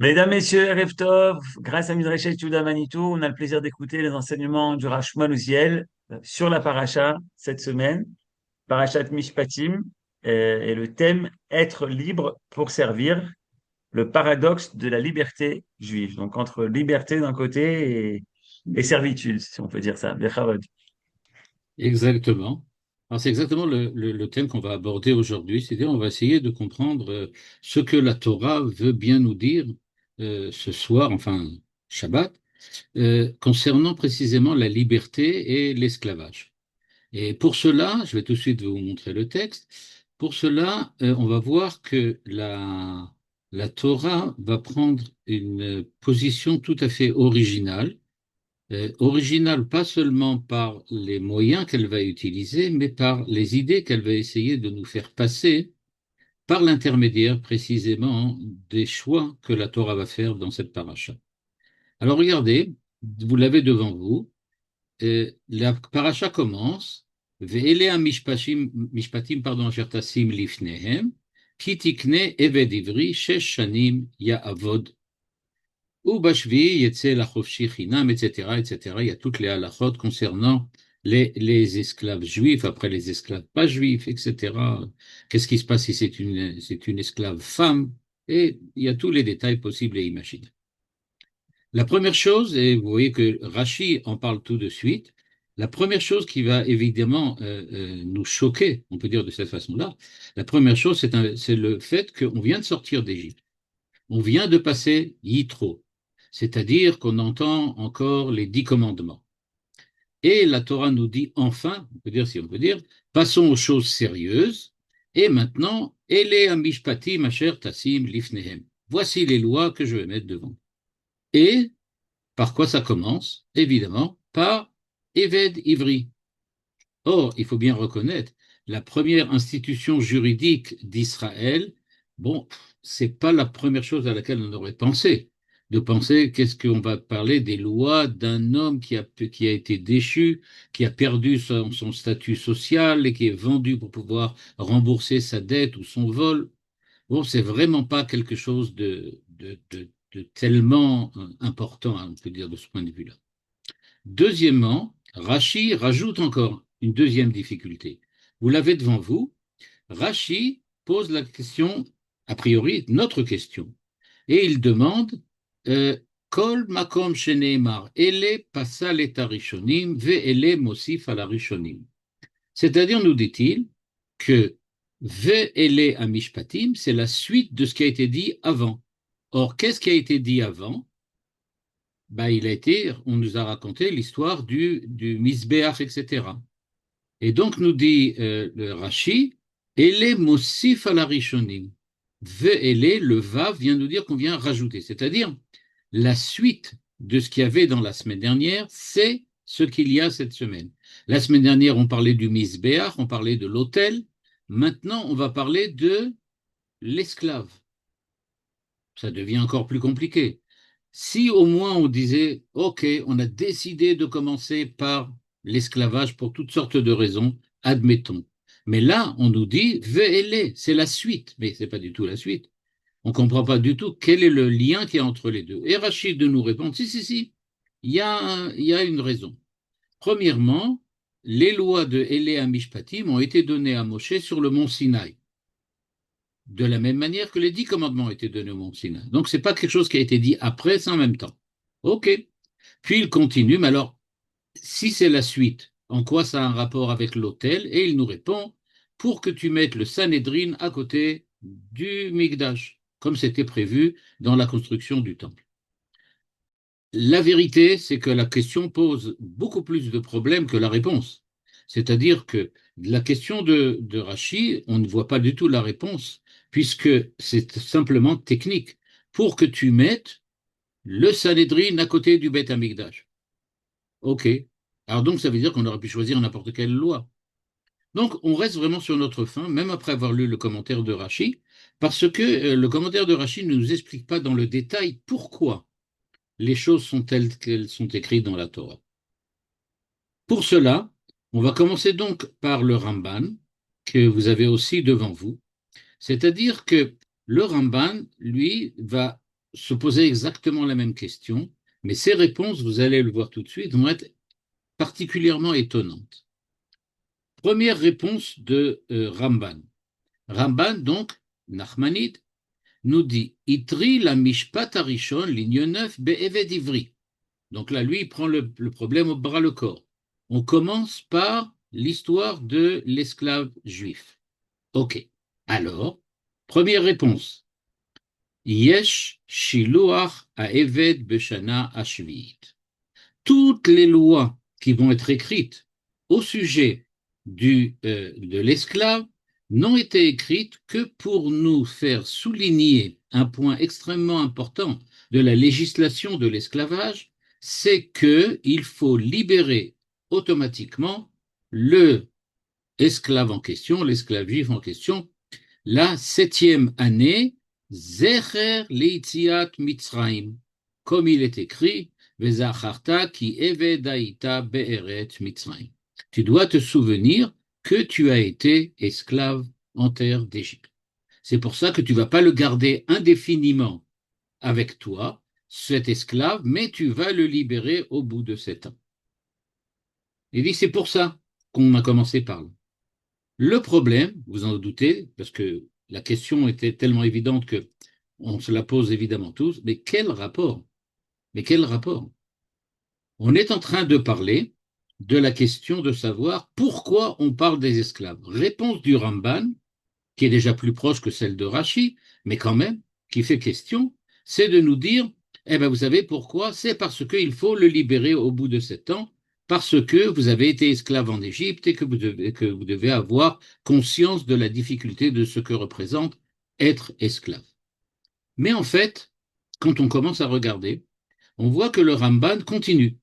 Mesdames, Messieurs, Erev Tov, grâce à Midrashet Yehuda Manitou, on a le plaisir d'écouter les enseignements du Rashman Uziel sur la paracha cette semaine, parachat Mishpatim, et le thème Être libre pour servir, le paradoxe de la liberté juive. Donc entre liberté d'un côté et servitude, si on peut dire ça. Bechavod. Exactement. Alors, c'est exactement le thème qu'on va aborder aujourd'hui, c'est-à-dire on va essayer de comprendre ce que la Torah veut bien nous dire ce soir, enfin Shabbat, concernant précisément la liberté et l'esclavage. Et pour cela, je vais tout de suite vous montrer le texte. Pour cela, on va voir que la Torah va prendre une position tout à fait originale, originale pas seulement par les moyens qu'elle va utiliser, mais par les idées qu'elle va essayer de nous faire passer par l'intermédiaire précisément des choix que la Torah va faire dans cette paracha. Alors regardez, vous l'avez devant vous, la paracha commence, Ve'ele mishpatim pardon, asher tasim lifnehem, ki tikne eved ivri shesh shanim ya'avod ou Bashvi, Yetzel, Achovshi, Chinam, etc., etc. Il y a toutes les halakhot concernant les esclaves juifs, après les esclaves pas juifs, etc. Qu'est-ce qui se passe si c'est une esclave femme? Et il y a tous les détails possibles et imaginables. La première chose, et vous voyez que Rashi en parle tout de suite, la première chose qui va évidemment nous choquer, on peut dire de cette façon-là, la première chose, c'est le fait qu'on vient de sortir d'Égypte. On vient de passer Yitro, c'est-à-dire qu'on entend encore les 10 commandements. Et la Torah nous dit enfin, on peut dire si on peut dire, passons aux choses sérieuses. Et maintenant, Ele amishpatim asher tasim lifnehem. Voici les lois que je vais mettre devant. Et par quoi ça commence? Évidemment, par Eved Ivri. Or, il faut bien reconnaître, la première institution juridique d'Israël, bon, c'est pas la première chose à laquelle on aurait pensé. De penser qu'est-ce qu'on va parler des lois d'un homme qui a été déchu, qui a perdu son statut social et qui est vendu pour pouvoir rembourser sa dette ou son vol. Bon, c'est vraiment pas quelque chose de tellement important, hein, on peut dire, de ce point de vue-là. Deuxièmement, Rachi rajoute encore une deuxième difficulté. Vous l'avez devant vous. Rachi pose la question, a priori, notre question. Et il demande Kol makom sheneemar, ele passal et arishonim, ve'ele mosif al arishonim. C'est-à-dire, nous dit-il, que ve'ele amishpatim, c'est la suite de ce qui a été dit avant. Or, qu'est-ce qui a été dit avant? Bah, on nous a raconté l'histoire du Misbéach, etc. Et donc, nous dit le Rashi, Ele mosif à la Rishonim. Ele, le va, vient nous dire qu'on vient rajouter. C'est-à-dire, la suite de ce qu'il y avait dans la semaine dernière, c'est ce qu'il y a cette semaine. La semaine dernière, on parlait du Misbéach, on parlait de l'autel. Maintenant, on va parler de l'esclave. Ça devient encore plus compliqué. Si au moins on disait, OK, on a décidé de commencer par l'esclavage pour toutes sortes de raisons, admettons. Mais là, on nous dit, ve'ele, c'est la suite. Mais ce n'est pas du tout la suite. On ne comprend pas du tout quel est le lien qu'il y a entre les deux. Et Rachid de nous répondre, si, si, si, il y a une raison. Premièrement, les lois de Élé Mishpatim ont été données à Moshe sur le mont Sinaï de la même manière que les 10 commandements ont été donnés au mont Sinaï. Donc, ce n'est pas quelque chose qui a été dit après, c'est en même temps. OK. Puis il continue, mais alors, si c'est la suite, en quoi ça a un rapport avec l'autel? Et il nous répond, pour que tu mettes le Sanhédrin à côté du Mikdash, comme c'était prévu dans la construction du temple. La vérité, c'est que la question pose beaucoup plus de problèmes que la réponse. C'est-à-dire que la question de Rachi, on ne voit pas du tout la réponse, puisque c'est simplement technique. Pour que tu mettes le Sanhédrin à côté du Beth Amikdash. OK. Alors donc, ça veut dire qu'on aurait pu choisir n'importe quelle loi. Donc, on reste vraiment sur notre faim, même après avoir lu le commentaire de Rachi, parce que le commentaire de Rachi ne nous explique pas dans le détail pourquoi les choses sont telles qu'elles sont écrites dans la Torah. Pour cela, on va commencer donc par le Ramban, que vous avez aussi devant vous. C'est-à-dire que le Ramban, lui, va se poser exactement la même question, mais ces réponses, vous allez le voir tout de suite, vont être particulièrement étonnantes. Première réponse de Ramban. Ramban, donc, Nachmanide, nous dit Itri la mishpat arishon, ligne 9, be'eved ivri. Donc là, lui, il prend le problème au bras le corps. On commence par l'histoire de l'esclave juif. OK. Alors, première réponse. Yesh shiluach ha'eved beshana hashviit. Toutes les lois qui vont être écrites au sujet de l'esclave n'ont été écrites que pour nous faire souligner un point extrêmement important de la législation de l'esclavage, c'est qu'il faut libérer automatiquement le esclave en question, l'esclave juif en question, la 7e année, Zecher Leitziat Mitzrayim, comme il est écrit, Vezacharta ki evedaïta be'eret Mitzrayim. Tu dois te souvenir que tu as été esclave en terre d'Égypte. C'est pour ça que tu ne vas pas le garder indéfiniment avec toi, cet esclave, mais tu vas le libérer au bout de 7 ans. Il dit, c'est pour ça qu'on a commencé par là. Le problème, vous en doutez, parce que la question était tellement évidente que on se la pose évidemment tous, mais quel rapport? Mais quel rapport? On est en train de parler de la question de savoir pourquoi on parle des esclaves. Réponse du Ramban, qui est déjà plus proche que celle de Rachi, mais quand même, qui fait question, c'est de nous dire, eh bien, vous savez pourquoi? C'est parce qu'il faut le libérer au bout de 7 ans, parce que vous avez été esclave en Égypte et que vous devez avoir conscience de la difficulté de ce que représente être esclave. Mais en fait, quand on commence à regarder, on voit que le Ramban continue.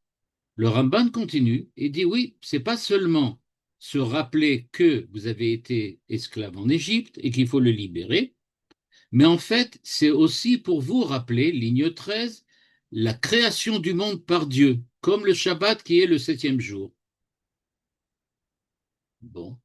Le Ramban continue et dit oui, c'est pas seulement se rappeler que vous avez été esclave en Égypte et qu'il faut le libérer, mais en fait, c'est aussi pour vous rappeler, ligne 13, la création du monde par Dieu, comme le Shabbat qui est le 7e jour. Bon,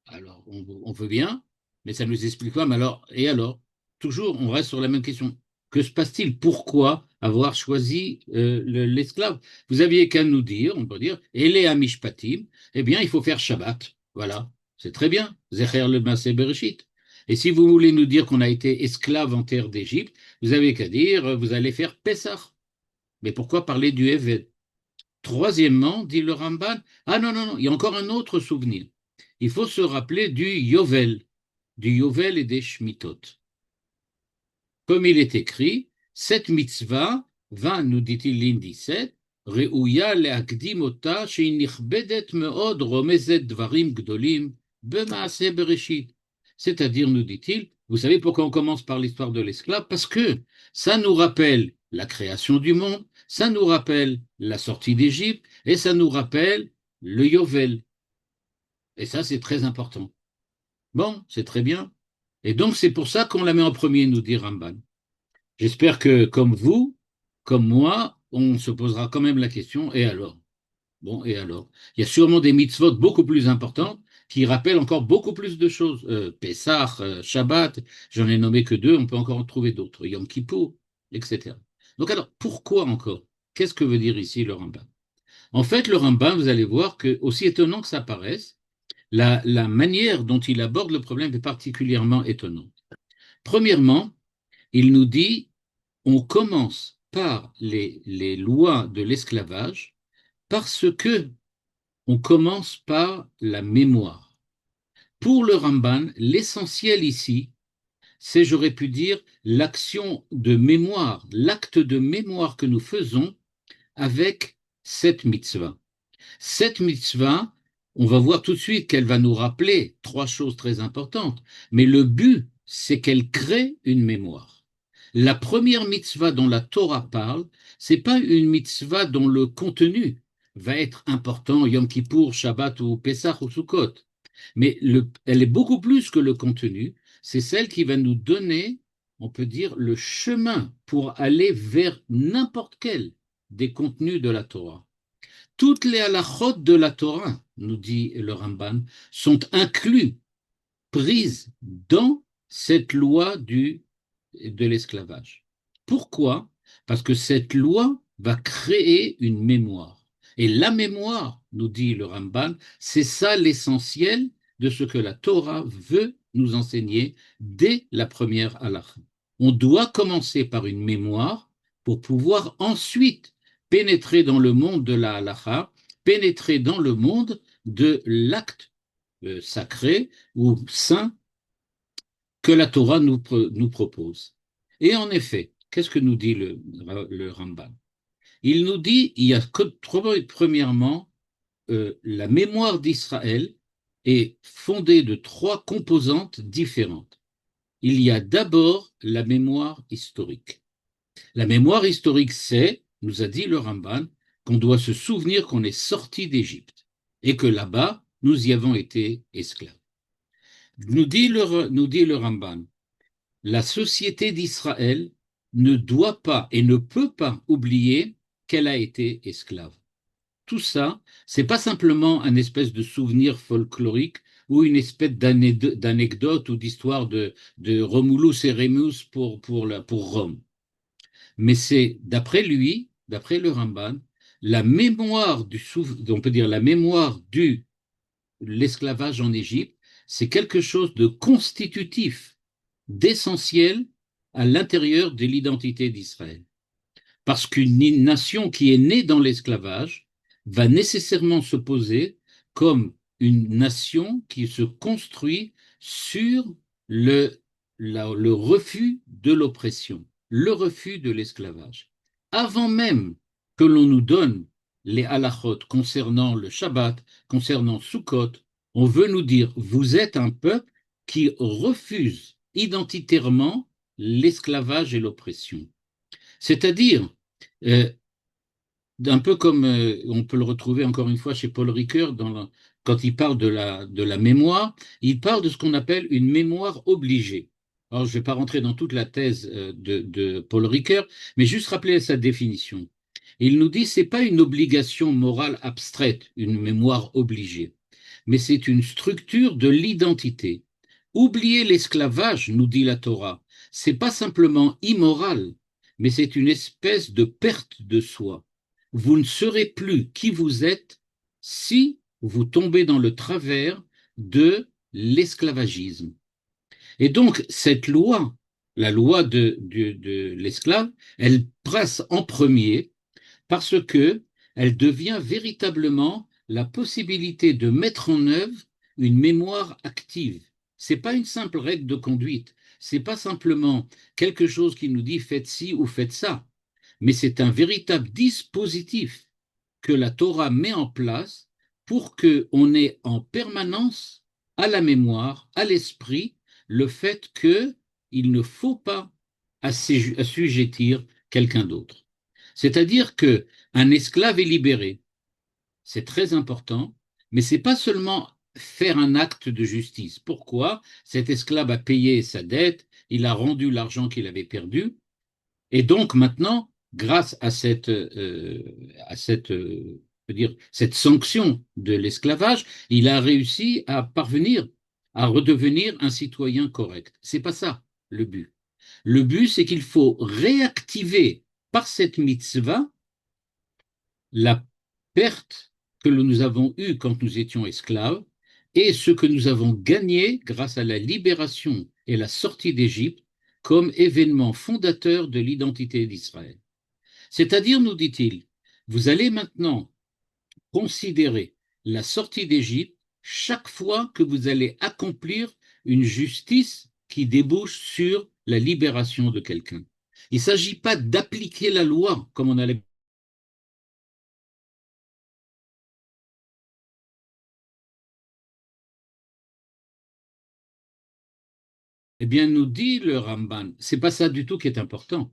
alors on veut bien, mais ça nous explique quoi? Mais alors, et alors? Toujours, on reste sur la même question. Que se passe-t-il? Pourquoi avoir choisi l'esclave? Vous aviez qu'à nous dire, on peut dire, Ele Amishpatim, eh bien, il faut faire Shabbat. Voilà, c'est très bien. Zecher le Maaseh Bereshit. Et si vous voulez nous dire qu'on a été esclave en terre d'Égypte, vous avez qu'à dire, vous allez faire Pessah. Mais pourquoi parler du Eved? Troisièmement, dit le Ramban, ah non, non, non, il y a encore un autre souvenir. Il faut se rappeler du Yovel et des Shmitot. Comme il est écrit, cette mitzvah va, nous dit-il ligne 17, Re'uya le'akdimota she'inichbedet me'od romezet dvarim gdolim b'maaseh bereshit. C'est-à-dire, nous dit-il, vous savez pourquoi on commence par l'histoire de l'esclave? Parce que ça nous rappelle la création du monde, ça nous rappelle la sortie d'Égypte et ça nous rappelle le Yovel. Et ça, c'est très important. Bon, c'est très bien. Et donc, c'est pour ça qu'on la met en premier, nous dit Ramban. J'espère que, comme vous, comme moi, on se posera quand même la question, et alors? Bon, et alors? Il y a sûrement des mitzvot beaucoup plus importantes qui rappellent encore beaucoup plus de choses. Pessah, Shabbat, j'en ai nommé que 2, on peut encore en trouver d'autres. Yom Kippour, etc. Donc alors, pourquoi encore? Qu'est-ce que veut dire ici le Rambam? En fait, le Rambam, vous allez voir que, aussi étonnant que ça paraisse, la manière dont il aborde le problème est particulièrement étonnante. Premièrement, il nous dit on commence par les lois de l'esclavage parce que on commence par la mémoire. Pour le Ramban, l'essentiel ici, c'est, j'aurais pu dire, l'action de mémoire, l'acte de mémoire que nous faisons avec cette mitzvah. Cette mitzvah, on va voir tout de suite qu'elle va nous rappeler 3 choses très importantes, mais le but, c'est qu'elle crée une mémoire. La première mitzvah dont la Torah parle, c'est pas une mitzvah dont le contenu va être important, Yom Kippour, Shabbat ou Pessah ou Sukkot, mais elle est beaucoup plus que le contenu, c'est celle qui va nous donner, on peut dire, le chemin pour aller vers n'importe quel des contenus de la Torah. Toutes les halachot de la Torah, nous dit le Ramban, sont inclus, prises dans cette loi de l'esclavage. Pourquoi? Parce que cette loi va créer une mémoire. Et la mémoire, nous dit le Ramban, c'est ça l'essentiel de ce que la Torah veut nous enseigner dès la première halakha. On doit commencer par une mémoire pour pouvoir ensuite pénétrer dans le monde de la halakha, pénétrer dans le monde de l'acte sacré ou saint que la Torah nous propose. Et en effet, qu'est-ce que nous dit le Ramban? Il nous dit, il y a premièrement, la mémoire d'Israël est fondée de trois composantes différentes. Il y a d'abord la mémoire historique. La mémoire historique, c'est, nous a dit le Ramban, qu'on doit se souvenir qu'on est sorti d'Égypte et que là-bas, nous y avons été esclaves. Nous dit le Ramban, la société d'Israël ne doit pas et ne peut pas oublier qu'elle a été esclave. Tout ça, c'est pas simplement un espèce de souvenir folklorique ou une espèce d'anecdote ou d'histoire de Romulus et Rémus pour Rome. Mais c'est, d'après lui, d'après le Ramban, la mémoire on peut dire la mémoire de l'esclavage en Égypte, c'est quelque chose de constitutif, d'essentiel à l'intérieur de l'identité d'Israël. Parce qu'une nation qui est née dans l'esclavage va nécessairement se poser comme une nation qui se construit sur le refus de l'oppression, le refus de l'esclavage. Avant même que l'on nous donne les halachot concernant le Shabbat, concernant Sukkot, on veut nous dire, vous êtes un peuple qui refuse identitairement l'esclavage et l'oppression. C'est-à-dire, euh, un peu comme on peut le retrouver encore une fois chez Paul Ricoeur, quand il parle de la mémoire, il parle de ce qu'on appelle une mémoire obligée. Alors, je ne vais pas rentrer dans toute la thèse de Paul Ricoeur, mais juste rappeler sa définition. Il nous dit, c'est pas une obligation morale abstraite, une mémoire obligée, mais c'est une structure de l'identité. Oublier l'esclavage, nous dit la Torah, c'est pas simplement immoral, mais c'est une espèce de perte de soi. Vous ne serez plus qui vous êtes si vous tombez dans le travers de l'esclavagisme. Et donc, cette loi, la loi de l'esclave, elle passe en premier parce que elle devient véritablement la possibilité de mettre en œuvre une mémoire active. C'est pas une simple règle de conduite, c'est pas simplement quelque chose qui nous dit faites ci ou faites ça, mais c'est un véritable dispositif que la Torah met en place pour qu'on ait en permanence à la mémoire, à l'esprit, le fait qu'il ne faut pas assujettir quelqu'un d'autre. C'est-à-dire qu'un esclave est libéré, c'est très important, mais ce n'est pas seulement faire un acte de justice. Pourquoi? Cet esclave a payé sa dette, il a rendu l'argent qu'il avait perdu, et donc maintenant, grâce à cette sanction de l'esclavage, il a réussi à parvenir à redevenir un citoyen correct. C'est pas ça le but. Le but, c'est qu'il faut réactiver par cette mitzvah la perte que nous avons eue quand nous étions esclaves et ce que nous avons gagné grâce à la libération et la sortie d'Égypte comme événement fondateur de l'identité d'Israël. C'est-à-dire, nous dit-il, vous allez maintenant considérer la sortie d'Égypte chaque fois que vous allez accomplir une justice qui débouche sur la libération de quelqu'un. Il ne s'agit pas d'appliquer la loi comme on a l'habitude. Eh bien, nous dit le Ramban, c'est pas ça du tout qui est important.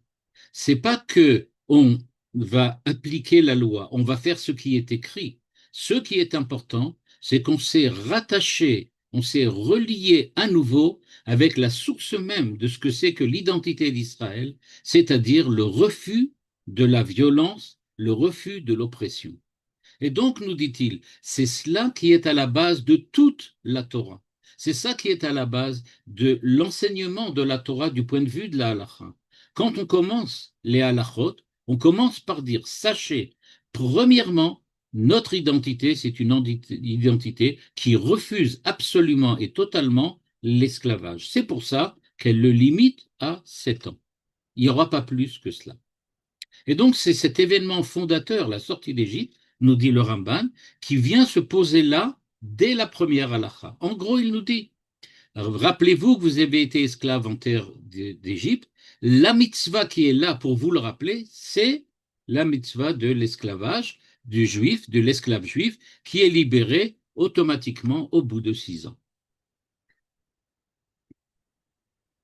C'est pas que on va appliquer la loi, on va faire ce qui est écrit. Ce qui est important, c'est qu'on s'est rattaché, on s'est relié à nouveau avec la source même de ce que c'est que l'identité d'Israël, c'est-à-dire le refus de la violence, le refus de l'oppression. Et donc, nous dit-il, c'est cela qui est à la base de toute la Torah. C'est ça qui est à la base de l'enseignement de la Torah du point de vue de la halakha. quand on commence les halachot, on commence par dire, sachez, premièrement, notre identité, c'est une identité qui refuse absolument et totalement l'esclavage. C'est pour ça qu'elle le limite à 7 ans. Il n'y aura pas plus que cela. Et donc, c'est cet événement fondateur, la sortie d'Égypte, nous dit le Ramban, qui vient se poser là dès la première halakha. En gros, il nous dit, rappelez-vous que vous avez été esclave en terre d'Égypte, la mitzvah qui est là pour vous le rappeler, c'est la mitzvah de l'esclavage du juif, de l'esclave juif, qui est libéré automatiquement au bout de 6 ans.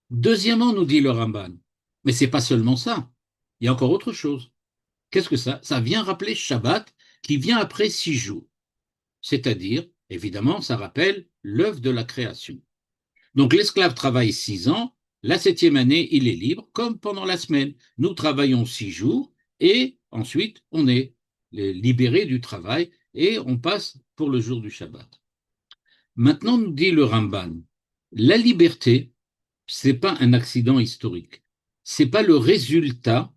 Deuxièmement, nous dit le Ramban, mais c'est pas seulement ça, il y a encore autre chose. Qu'est-ce que ça? Ça vient rappeler Shabbat qui vient après 6 jours. C'est-à-dire, évidemment, ça rappelle l'œuvre de la création. Donc l'esclave travaille 6 ans, la 7e année, il est libre, comme pendant la semaine. Nous travaillons 6 jours et ensuite on est libéré du travail et on passe pour le jour du Shabbat. Maintenant, nous dit le Ramban, la liberté, ce n'est pas un accident historique. Ce n'est pas le résultat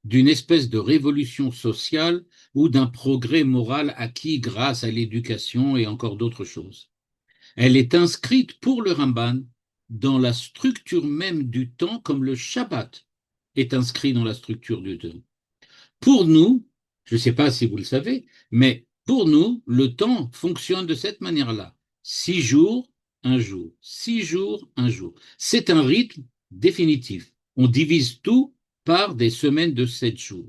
d'une espèce de révolution sociale ou d'un progrès moral acquis grâce à l'éducation et encore d'autres choses. Elle est inscrite pour le Ramban dans la structure même du temps, comme le Shabbat est inscrit dans la structure du temps. Pour nous, je ne sais pas si vous le savez, mais pour nous, le temps fonctionne de cette manière-là. 6 jours, un jour. 6 jours, un jour. C'est un rythme définitif. On divise tout par des semaines de 7 jours.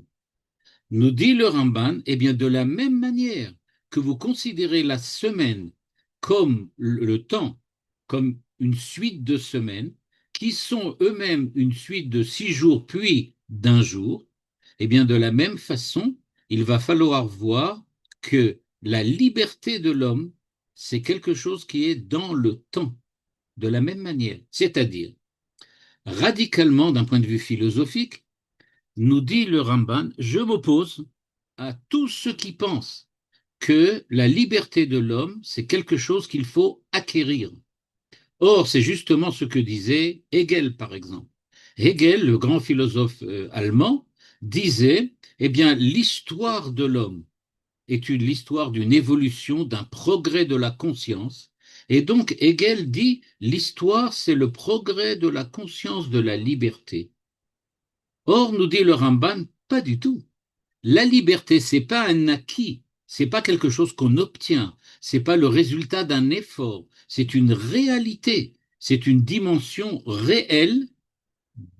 Nous dit le Ramban, eh bien de la même manière que vous considérez la semaine comme le temps, comme une suite de semaines, qui sont eux-mêmes une suite de 6 jours puis d'un jour, eh bien de la même façon, il va falloir voir que la liberté de l'homme, c'est quelque chose qui est dans le temps, de la même manière. C'est-à-dire, radicalement d'un point de vue philosophique, nous dit le Ramban, je m'oppose à tous ceux qui pensent que la liberté de l'homme, c'est quelque chose qu'il faut acquérir. Or, c'est justement ce que disait Hegel, par exemple. Hegel, le grand philosophe allemand, disait, eh bien, l'histoire de l'homme est l'histoire d'une évolution, d'un progrès de la conscience. Et donc, Hegel dit, l'histoire, c'est le progrès de la conscience de la liberté. Or, nous dit le Ramban, pas du tout. La liberté, c'est pas un acquis, c'est pas quelque chose qu'on obtient, c'est pas le résultat d'un effort, c'est une réalité, c'est une dimension réelle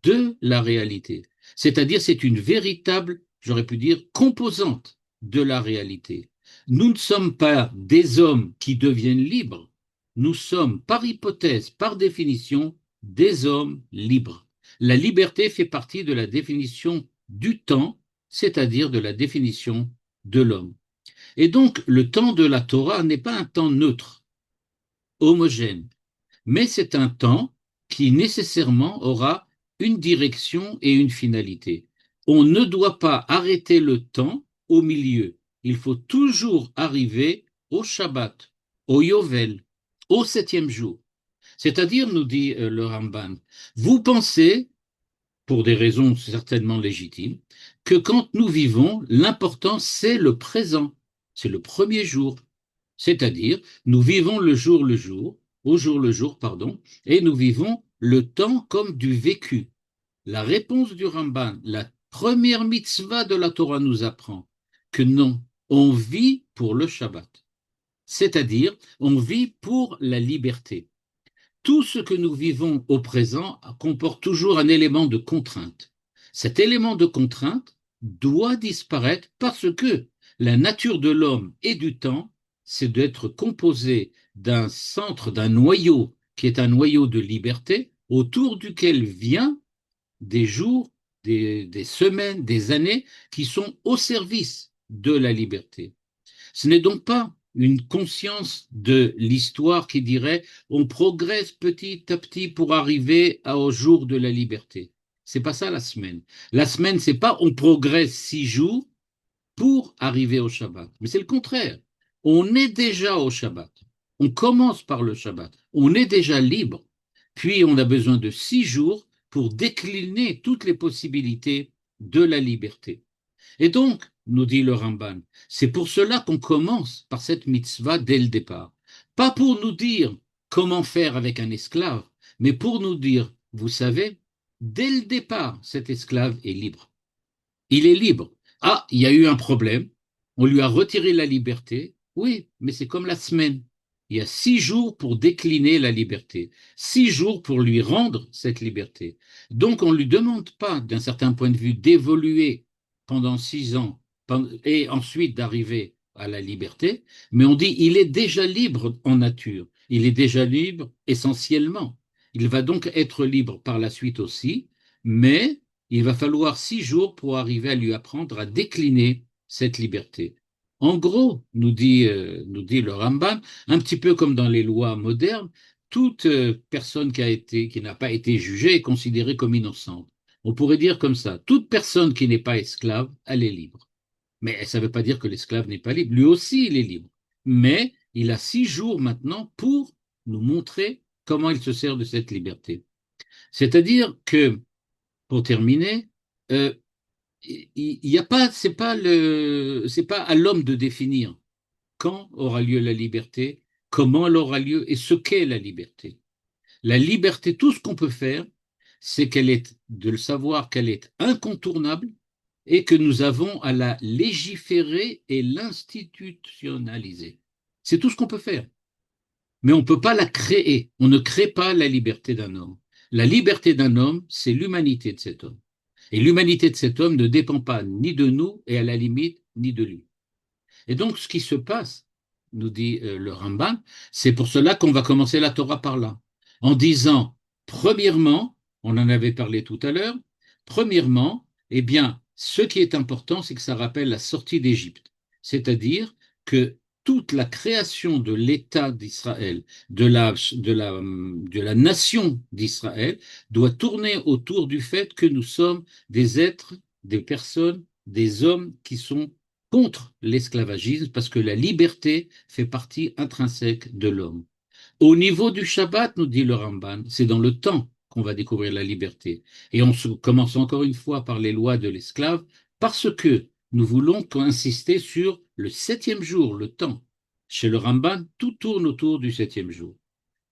de la réalité. C'est-à-dire, c'est une véritable, j'aurais pu dire, composante de la réalité. Nous ne sommes pas des hommes qui deviennent libres, nous sommes, par hypothèse, par définition, des hommes libres. La liberté fait partie de la définition du temps, c'est-à-dire de la définition de l'homme. Et donc, le temps de la Torah n'est pas un temps neutre, homogène, mais c'est un temps qui nécessairement aura une direction et une finalité. On ne doit pas arrêter le temps au milieu. Il faut toujours arriver au Shabbat, au Yovel, au 7e jour. C'est-à-dire, nous dit le Ramban, vous pensez, pour des raisons certainement légitimes, que quand nous vivons, l'important c'est le présent, c'est le premier jour. C'est-à-dire, nous vivons le jour, au jour le jour, pardon, et nous vivons le temps comme du vécu. La réponse du Ramban, la première mitzvah de la Torah nous apprend que non, on vit pour le Shabbat. C'est-à-dire, on vit pour la liberté. Tout ce que nous vivons au présent comporte toujours un élément de contrainte. Cet élément de contrainte doit disparaître parce que la nature de l'homme et du temps, c'est d'être composé d'un centre, d'un noyau qui est un noyau de liberté autour duquel vient des jours, des semaines, des années qui sont au service de la liberté. Ce n'est donc pas une conscience de l'histoire qui dirait on progresse petit à petit pour arriver au jour de la liberté. C'est pas ça la semaine. La semaine, c'est pas on progresse 6 jours pour arriver au Shabbat. Mais c'est le contraire. On est déjà au Shabbat. On commence par le Shabbat. On est déjà libre. Puis on a besoin de 6 jours pour décliner toutes les possibilités de la liberté. Et donc, nous dit le Ramban, c'est pour cela qu'on commence par cette mitzvah dès le départ. Pas pour nous dire comment faire avec un esclave, mais pour nous dire, vous savez, dès le départ, cet esclave est libre. Il est libre. Ah, il y a eu un problème. On lui a retiré la liberté. Oui, mais c'est comme la semaine. Il y a 6 jours pour décliner la liberté, 6 jours pour lui rendre cette liberté. Donc, on ne lui demande pas, d'un certain point de vue, d'évoluer pendant 6 ans et ensuite d'arriver à la liberté, mais on dit il est déjà libre en nature, il est déjà libre essentiellement. Il va donc être libre par la suite aussi, mais il va falloir 6 jours pour arriver à lui apprendre à décliner cette liberté. En gros, nous dit le Rambam, un petit peu comme dans les lois modernes, toute personne qui n'a pas été jugée est considérée comme innocente. On pourrait dire comme ça, toute personne qui n'est pas esclave, elle est libre. Mais ça ne veut pas dire que l'esclave n'est pas libre. Lui aussi, il est libre. Mais il a 6 jours maintenant pour nous montrer comment il se sert de cette liberté. C'est-à-dire que pour terminer, euh, il y a pas, c'est pas à l'homme de définir quand aura lieu la liberté, comment elle aura lieu et ce qu'est la liberté. La liberté, tout ce qu'on peut faire, c'est qu'elle est de le savoir qu'elle est incontournable et que nous avons à la légiférer et l'institutionnaliser. C'est tout ce qu'on peut faire. Mais on ne peut pas la créer. On ne crée pas la liberté d'un homme. La liberté d'un homme, c'est l'humanité de cet homme. Et l'humanité de cet homme ne dépend pas ni de nous et à la limite ni de lui. Et donc ce qui se passe, nous dit le Ramban, c'est pour cela qu'on va commencer la Torah par là, en disant, premièrement, on en avait parlé tout à l'heure, premièrement, eh bien, ce qui est important, c'est que ça rappelle la sortie d'Égypte, c'est-à-dire que toute la création de l'État d'Israël, de la nation d'Israël, doit tourner autour du fait que nous sommes des êtres, des personnes, des hommes qui sont contre l'esclavagisme parce que la liberté fait partie intrinsèque de l'homme. Au niveau du Shabbat, nous dit le Ramban, c'est dans le temps qu'on va découvrir la liberté. Et on commence encore une fois par les lois de l'esclave parce que nous voulons insister sur le 7e jour, le temps. Chez le Ramban, tout tourne autour du 7e jour.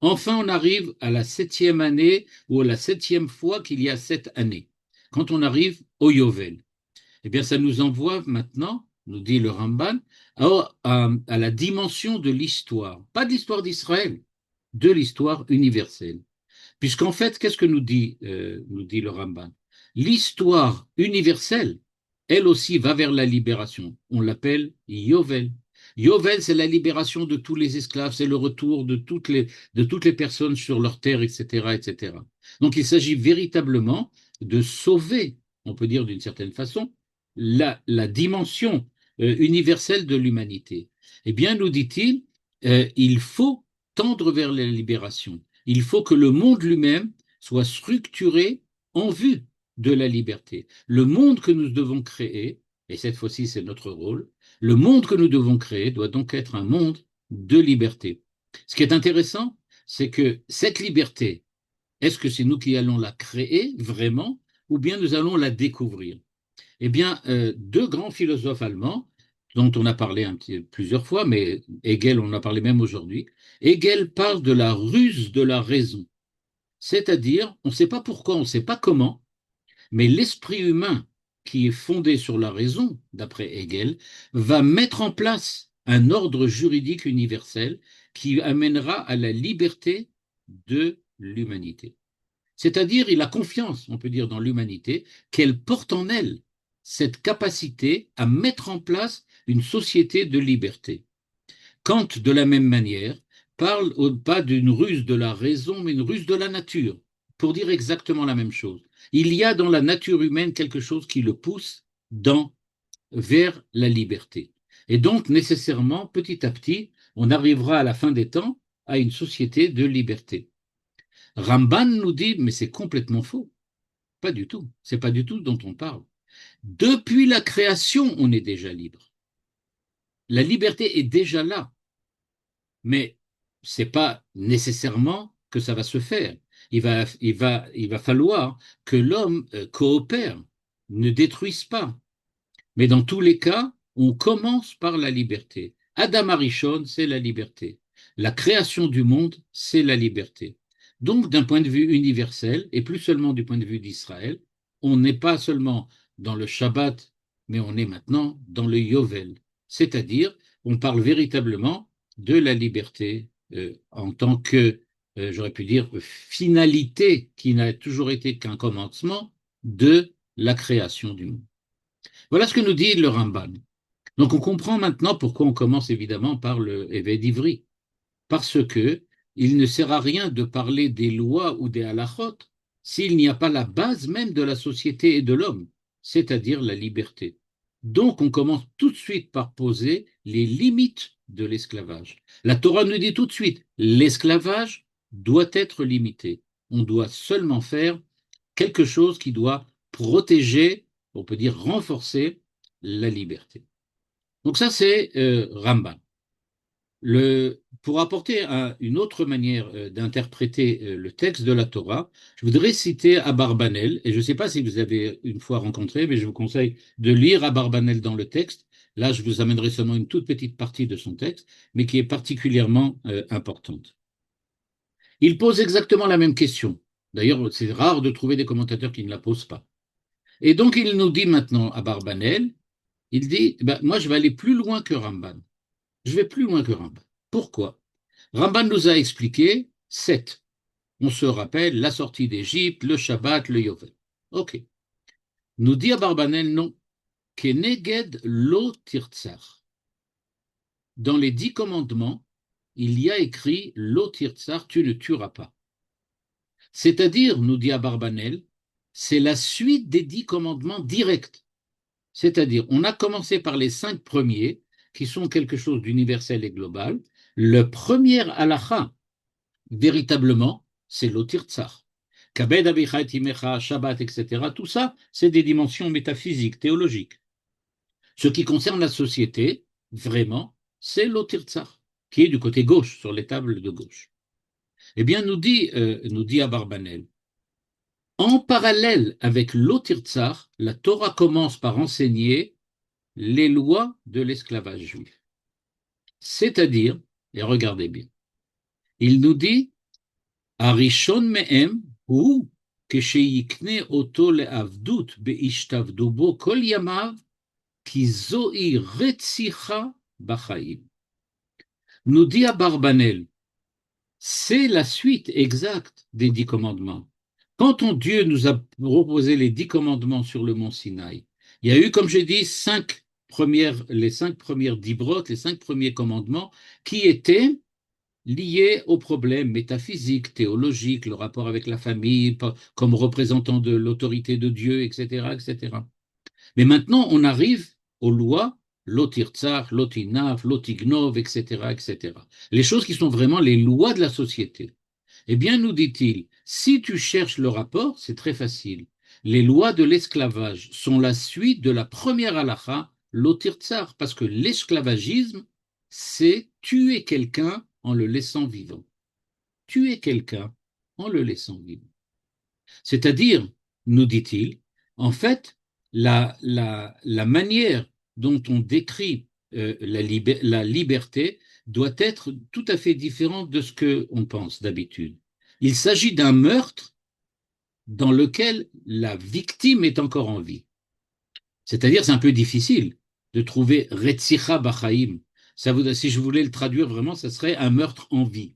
Enfin, on arrive à la 7e année ou à la 7e fois qu'il y a 7 années. Quand on arrive au Yovel, eh bien, ça nous envoie maintenant, nous dit le Ramban, à la dimension de l'histoire, pas de l'histoire d'Israël, de l'histoire universelle. Puisqu'en fait, qu'est-ce que nous dit le Ramban? L'histoire universelle, elle aussi, va vers la libération. On l'appelle Yovel. Yovel, c'est la libération de tous les esclaves, c'est le retour de toutes les personnes sur leur terre, etc., etc. Donc, il s'agit véritablement de sauver, on peut dire d'une certaine façon, la dimension universelle de l'humanité. Eh bien, nous dit-il, il faut tendre vers la libération. Il faut que le monde lui-même soit structuré en vue de la liberté. Le monde que nous devons créer, et cette fois-ci c'est notre rôle, le monde que nous devons créer doit donc être un monde de liberté. Ce qui est intéressant, c'est que cette liberté, est-ce que c'est nous qui allons la créer vraiment, ou bien nous allons la découvrir? Eh bien, deux grands philosophes allemands, dont on a parlé plusieurs fois, mais Hegel, on en a parlé même aujourd'hui. Hegel parle de la ruse de la raison. C'est-à-dire, on ne sait pas pourquoi, on ne sait pas comment, mais l'esprit humain, qui est fondé sur la raison, d'après Hegel, va mettre en place un ordre juridique universel qui amènera à la liberté de l'humanité. C'est-à-dire, il a confiance, on peut dire, dans l'humanité, qu'elle porte en elle cette capacité à mettre en place une société de liberté. Kant, de la même manière, parle pas d'une ruse de la raison, mais une ruse de la nature, pour dire exactement la même chose. Il y a dans la nature humaine quelque chose qui le pousse vers la liberté. Et donc, nécessairement, petit à petit, on arrivera à la fin des temps à une société de liberté. Ramban nous dit, mais c'est complètement faux. Pas du tout. C'est pas du tout dont on parle. Depuis la création, on est déjà libre. La liberté est déjà là. Mais c'est pas nécessairement que ça va se faire. il va falloir que l'homme coopère, ne détruise pas. Mais dans tous les cas, on commence par la liberté. Adam Arishon, c'est la liberté. La création du monde, c'est la liberté. Donc, d'un point de vue universel, et plus seulement du point de vue d'Israël, on n'est pas seulement dans le Shabbat, mais on est maintenant dans le Yovel. C'est-à-dire, on parle véritablement de la liberté en tant que, j'aurais pu dire, finalité qui n'a toujours été qu'un commencement de la création du monde. Voilà ce que nous dit le Ramban. Donc on comprend maintenant pourquoi on commence évidemment par le Éved d'Ivry. Parce que il ne sert à rien de parler des lois ou des halachot s'il n'y a pas la base même de la société et de l'homme, c'est-à-dire la liberté. Donc on commence tout de suite par poser les limites de l'esclavage. La Torah nous dit tout de suite, l'esclavage doit être limité. On doit seulement faire quelque chose qui doit protéger, on peut dire renforcer la liberté. Donc ça, c'est Ramban. Pour apporter une autre manière d'interpréter le texte de la Torah, je voudrais citer Abarbanel, et je ne sais pas si vous avez une fois rencontré, mais je vous conseille de lire Abarbanel dans le texte. Là, je vous amènerai seulement une toute petite partie de son texte, mais qui est particulièrement importante. Il pose exactement la même question. D'ailleurs, c'est rare de trouver des commentateurs qui ne la posent pas. Et donc, il nous dit maintenant à Barbanel, il dit, ben, moi, je vais aller plus loin que Ramban. Je vais plus loin que Ramban. Pourquoi? Ramban nous a expliqué 7. On se rappelle la sortie d'Égypte, le Shabbat, le Yovel. OK. Nous dit à Barbanel, non. Keneged lo tirtsar. Dans les 10 commandements, il y a écrit lo tirtsar, tu ne tueras pas. C'est-à-dire, nous dit à Barbanel, c'est la suite des 10 commandements directs. C'est-à-dire, on a commencé par les 5 premiers, qui sont quelque chose d'universel et global. Le premier halakha, véritablement, c'est l'otirtsar. Kabed abichai timecha, Shabbat, etc. Tout ça, c'est des dimensions métaphysiques, théologiques. Ce qui concerne la société, vraiment, c'est l'otirtsar, qui est du côté gauche, sur les tables de gauche. Eh bien, nous dit Abarbanel, en parallèle avec l'otirtsar, la Torah commence par enseigner les lois de l'esclavage juif. C'est-à-dire, et regardez bien, il nous dit, Arishon mehem hu כשיקנה אותו לעבדות בהשתעבדו בו כל ימיו, כי זוהי רציחה בחיים. Nous dit à Barbanel, c'est la suite exacte des 10 commandements. Quand Dieu nous a proposé les 10 commandements sur le mont Sinaï, il y a eu, comme j'ai dit, les 5 premières dibrot, les 5 premiers commandements, qui étaient liés aux problèmes métaphysiques, théologiques, le rapport avec la famille, comme représentant de l'autorité de Dieu, etc., etc. Mais maintenant, on arrive aux lois, lotirtsar, lotinav, lotignov, etc., etc. Les choses qui sont vraiment les lois de la société. Eh bien, nous dit-il, si tu cherches le rapport, c'est très facile. Les lois de l'esclavage sont la suite de la première halakha, l'otirtsar, parce que l'esclavagisme, c'est tuer quelqu'un en le laissant vivant. Tuer quelqu'un en le laissant vivant. C'est-à-dire, nous dit-il, en fait, la manière dont on décrit la liberté doit être tout à fait différente de ce qu'on pense d'habitude. Il s'agit d'un meurtre dans lequel la victime est encore en vie. C'est-à-dire, c'est un peu difficile de trouver Retzicha Bachaim. Si je voulais le traduire vraiment, ça serait un meurtre en vie.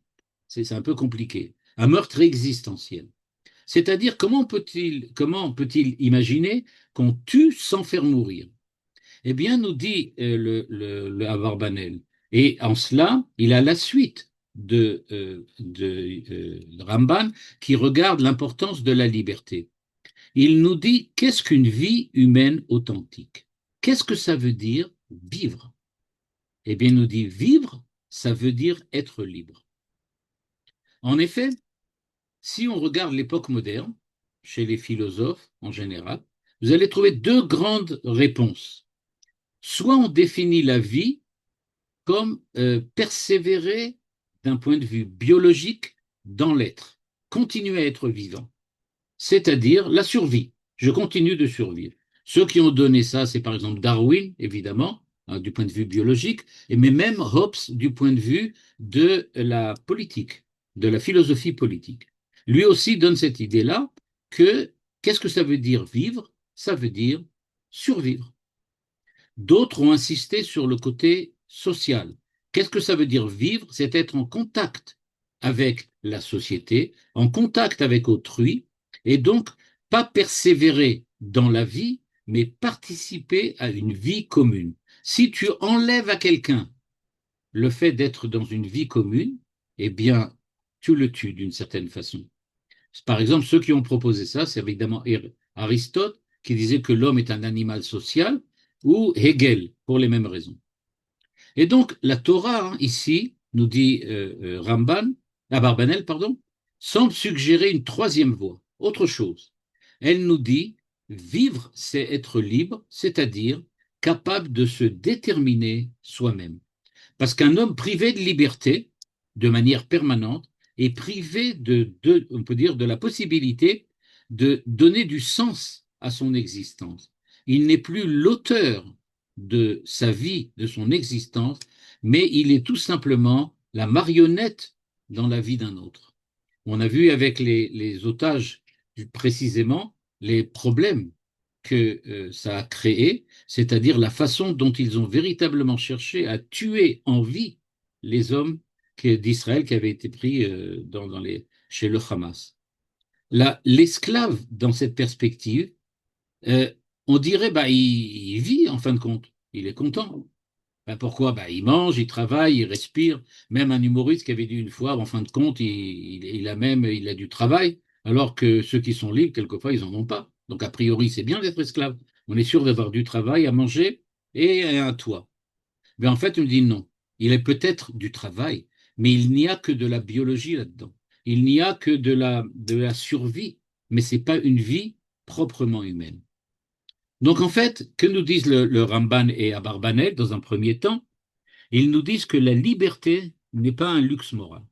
C'est un peu compliqué. Un meurtre existentiel. C'est-à-dire, comment peut-il imaginer qu'on tue sans faire mourir? Eh bien, nous dit le Avarbanel, et en cela, il a la suite de Ramban qui regarde l'importance de la liberté. Il nous dit, qu'est-ce qu'une vie humaine authentique? Qu'est-ce que ça veut dire vivre? Eh bien, il nous dit, vivre, ça veut dire être libre. En effet, si on regarde l'époque moderne, chez les philosophes en général, vous allez trouver 2 grandes réponses. Soit on définit la vie comme persévérer d'un point de vue biologique dans l'être, continuer à être vivant, c'est-à-dire la survie. Je continue de survivre. Ceux qui ont donné ça, c'est par exemple Darwin, évidemment, hein, du point de vue biologique, mais même Hobbes du point de vue de la politique, de la philosophie politique. Lui aussi donne cette idée-là que qu'est-ce que ça veut dire vivre? Ça veut dire survivre. D'autres ont insisté sur le côté social. Qu'est-ce que ça veut dire vivre? C'est être en contact avec la société, en contact avec autrui, et donc pas persévérer dans la vie, mais participer à une vie commune. Si tu enlèves à quelqu'un le fait d'être dans une vie commune, eh bien, tu le tues d'une certaine façon. Par exemple, ceux qui ont proposé ça, c'est évidemment Aristote, qui disait que l'homme est un animal social, ou Hegel, pour les mêmes raisons. Et donc, la Torah, hein, ici, nous dit Abarbanel, pardon, semble suggérer une troisième voie, autre chose. Elle nous dit, vivre, c'est être libre, c'est-à-dire capable de se déterminer soi-même. Parce qu'un homme privé de liberté, de manière permanente, est privé on peut dire, de la possibilité de donner du sens à son existence. Il n'est plus l'auteur de sa vie, de son existence, mais il est tout simplement la marionnette dans la vie d'un autre. On a vu avec les otages, précisément, les problèmes que ça a créé, c'est-à-dire la façon dont ils ont véritablement cherché à tuer en vie les hommes d'Israël qui avaient été pris chez le Hamas. L'esclave, dans cette perspective, euh, on dirait bah, il vit en fin de compte, il est content. Ben pourquoi? Ben il mange, il travaille, il respire. Même un humoriste qui avait dit une fois, en fin de compte, il a du travail, alors que ceux qui sont libres, quelquefois, ils n'en ont pas. Donc, a priori, c'est bien d'être esclave. On est sûr d'avoir du travail à manger et un toit. Mais en fait, on me dit non. Il est peut-être du travail, mais il n'y a que de la biologie là-dedans. Il n'y a que de la survie, mais ce n'est pas une vie proprement humaine. Donc, en fait, que nous disent le Ramban et Abarbanel dans un premier temps? Ils nous disent que la liberté n'est pas un luxe moral.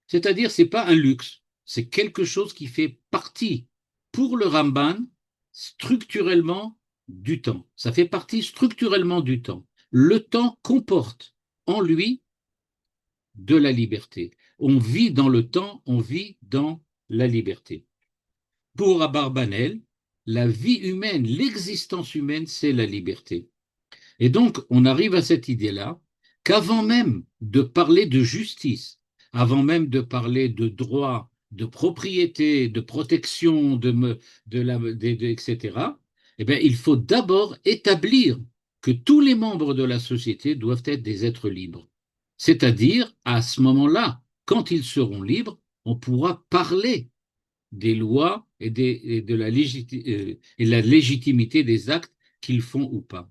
C'est-à-dire, ce n'est pas un luxe, c'est quelque chose qui fait partie, pour le Ramban, structurellement du temps. Ça fait partie structurellement du temps. Le temps comporte en lui de la liberté. On vit dans le temps, on vit dans la liberté. Pour Abarbanel, la vie humaine, l'existence humaine, c'est la liberté. Et donc, on arrive à cette idée-là qu'avant même de parler de justice, avant même de parler de droit, de propriété, de protection, etc., eh bien, il faut d'abord établir que tous les membres de la société doivent être des êtres libres. C'est-à-dire, à ce moment-là, quand ils seront libres, on pourra parler des lois et la légitimité des actes qu'ils font ou pas.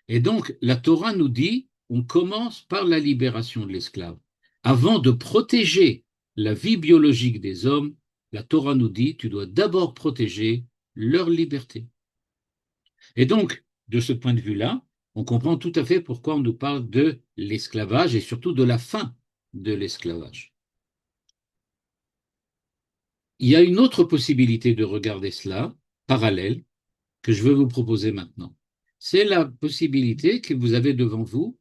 Et donc, la Torah nous dit, on commence par la libération de l'esclave. Avant de protéger la vie biologique des hommes, la Torah nous dit, tu dois d'abord protéger leur liberté. Et donc, de ce point de vue-là, on comprend tout à fait pourquoi on nous parle de l'esclavage et surtout de la fin de l'esclavage. Il y a une autre possibilité de regarder cela, parallèle, que je veux vous proposer maintenant. C'est la possibilité que vous avez devant vous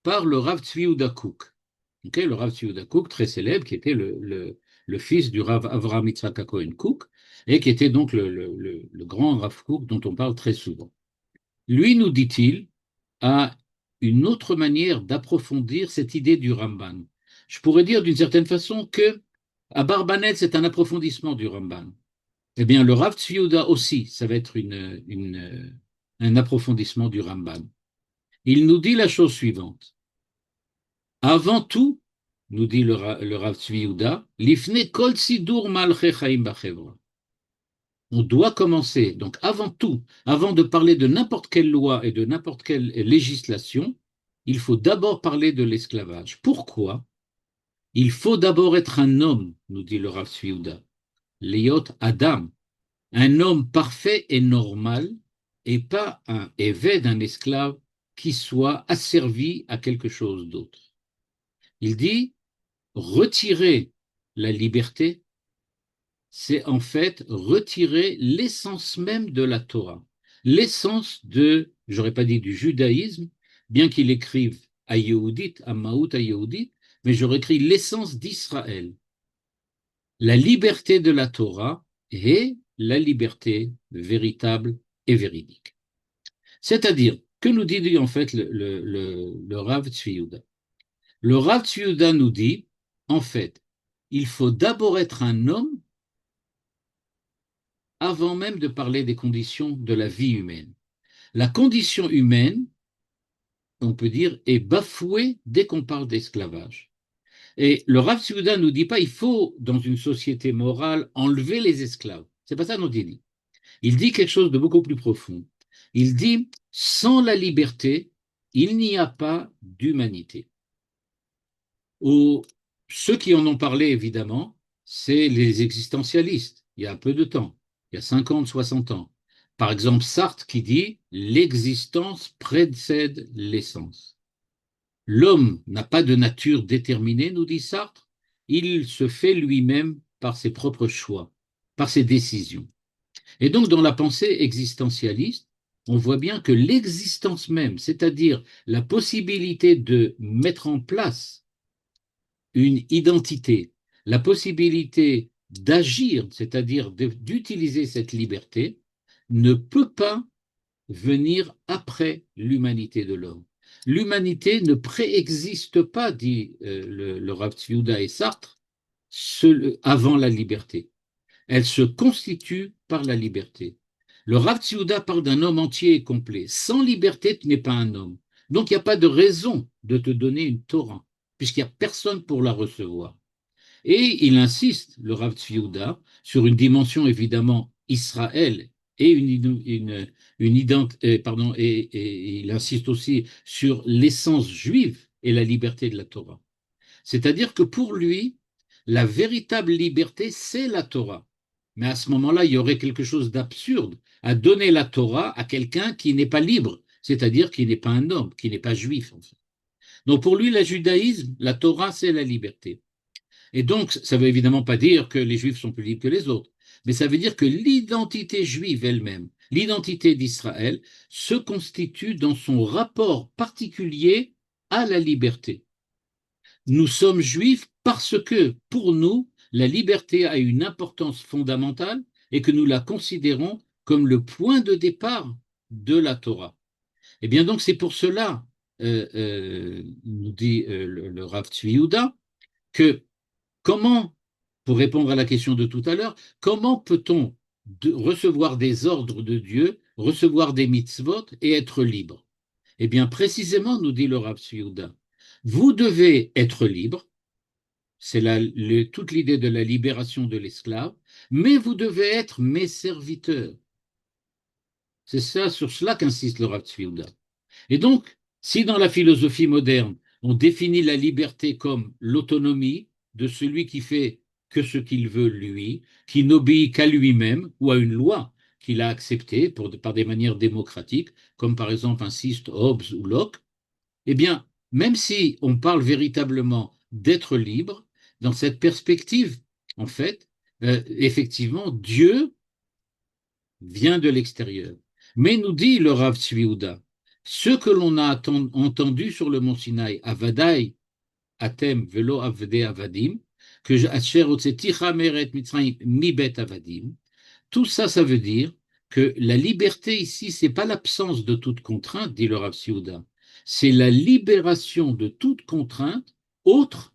par le Rav Tzvi Yehuda Kook. Okay, le Rav Tzvi Yehuda Kook, très célèbre, qui était le fils du Rav Avraham Yitzhak Cohen Kook, et qui était donc le grand Rav Kook dont on parle très souvent. Lui, nous dit-il, a une autre manière d'approfondir cette idée du Ramban. Je pourrais dire d'une certaine façon que à Barbanel, c'est un approfondissement du Ramban. Eh bien, le Rav Tzvi Yehuda aussi, ça va être un approfondissement du Ramban. Il nous dit la chose suivante. Avant tout, nous dit le Rav Tzvi Yehuda, l'ifne kol sidur malche chaim bachevra. On doit commencer, donc avant tout, avant de parler de n'importe quelle loi et de n'importe quelle législation, il faut d'abord parler de l'esclavage. Pourquoi? Il faut d'abord être un homme, nous dit le Rav Tzvi Yehuda, Liot Adam, un homme parfait et normal, et pas un évêque d'un esclave qui soit asservi à quelque chose d'autre. Il dit, retirer la liberté, c'est en fait retirer l'essence même de la Torah. L'essence de, j'aurais pas dit du judaïsme, bien qu'il écrive à Yehudit, à Maout à Yehudit, mais j'aurais écrit l'essence d'Israël. La liberté de la Torah est la liberté véritable et véridique. C'est-à-dire, que nous dit en fait le Rav Tzvi Yehuda? Le Rav Tzvi Yehuda nous dit, en fait, il faut d'abord être un homme avant même de parler des conditions de la vie humaine. La condition humaine, on peut dire, est bafouée dès qu'on parle d'esclavage. Et le Rav Tzvi nous dit pas il faut, dans une société morale, enlever les esclaves. C'est pas ça dont il dit. Il dit quelque chose de beaucoup plus profond. Il dit, sans la liberté, il n'y a pas d'humanité. Ceux qui en ont parlé, évidemment, c'est les existentialistes, il y a peu de temps, il y a 50, 60 ans. Par exemple, Sartre qui dit l'existence précède l'essence. L'homme n'a pas de nature déterminée, nous dit Sartre, il se fait lui-même par ses propres choix, par ses décisions. Et donc, dans la pensée existentialiste, on voit bien que l'existence même, c'est-à-dire la possibilité de mettre en place une identité, la possibilité d'agir, c'est-à-dire d'utiliser cette liberté, ne peut pas venir après l'humanité de l'homme. L'humanité ne préexiste pas, dit le Rav Tzvi et Sartre, avant la liberté. Elle se constitue par la liberté. Le Rav Tzvi parle d'un homme entier et complet. Sans liberté, tu n'es pas un homme. Donc, il n'y a pas de raison de te donner une Torah, puisqu'il n'y a personne pour la recevoir. Et il insiste, le Rav Tzvi sur une dimension évidemment Israël et et il insiste aussi sur l'essence juive et la liberté de la Torah. C'est-à-dire que pour lui, la véritable liberté, c'est la Torah. Mais à ce moment-là, il y aurait quelque chose d'absurde à donner la Torah à quelqu'un qui n'est pas libre, c'est-à-dire qui n'est pas un homme, qui n'est pas juif. En fait. Donc pour lui, le judaïsme, la Torah, c'est la liberté. Et donc, ça ne veut évidemment pas dire que les juifs sont plus libres que les autres, mais ça veut dire que l'identité juive elle-même, l'identité d'Israël, se constitue dans son rapport particulier à la liberté. Nous sommes juifs parce que, pour nous, la liberté a une importance fondamentale et que nous la considérons comme le point de départ de la Torah. Et bien donc, c'est pour cela, nous dit le Rav Tzvi Yehuda, que comment, pour répondre à la question de tout à l'heure, comment peut-on recevoir des ordres de Dieu, recevoir des mitzvot et être libre? Eh bien, précisément, nous dit le Rav Tzvi Yehuda, vous devez être libre, c'est toute l'idée de la libération de l'esclave, mais vous devez être mes serviteurs. C'est ça, sur cela qu'insiste le Rav Tzvi Yehuda. Et donc, si dans la philosophie moderne, on définit la liberté comme l'autonomie de celui qui fait que ce qu'il veut lui, qui n'obéit qu'à lui-même ou à une loi qu'il a acceptée par des manières démocratiques, comme par exemple insiste Hobbes ou Locke, eh bien, même si on parle véritablement d'être libre, dans cette perspective, en fait, effectivement, Dieu vient de l'extérieur. Mais nous dit le Rav Tzvi Yehuda, ce que l'on a entendu sur le mont Sinaï, Avadai, Atem, Velo Avde Avadim, que Asher Otseticha Meret Mitzrayim Mibet Avadim, tout ça, ça veut dire que la liberté ici, c'est pas l'absence de toute contrainte, dit le Rav Tzvi Yehuda, c'est la libération de toute contrainte autre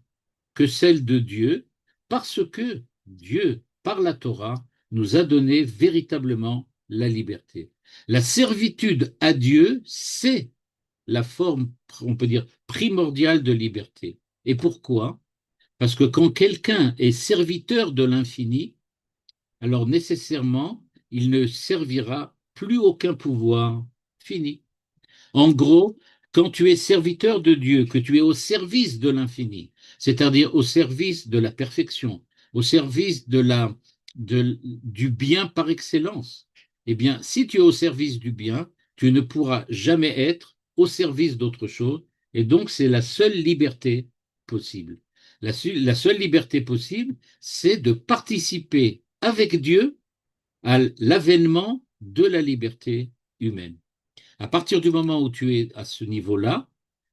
que celle de Dieu, parce que Dieu, par la Torah, nous a donné véritablement la liberté. La servitude à Dieu, c'est la forme, on peut dire, primordiale de liberté. Et pourquoi? Parce que quand quelqu'un est serviteur de l'infini, alors nécessairement, il ne servira plus aucun pouvoir fini. En gros, quand tu es serviteur de Dieu, que tu es au service de l'infini, c'est-à-dire au service de la perfection, au service du bien par excellence, eh bien, si tu es au service du bien, tu ne pourras jamais être au service d'autre chose, et donc c'est la seule liberté possible. La seule liberté possible, c'est de participer avec Dieu à l'avènement de la liberté humaine. À partir du moment où tu es à ce niveau-là,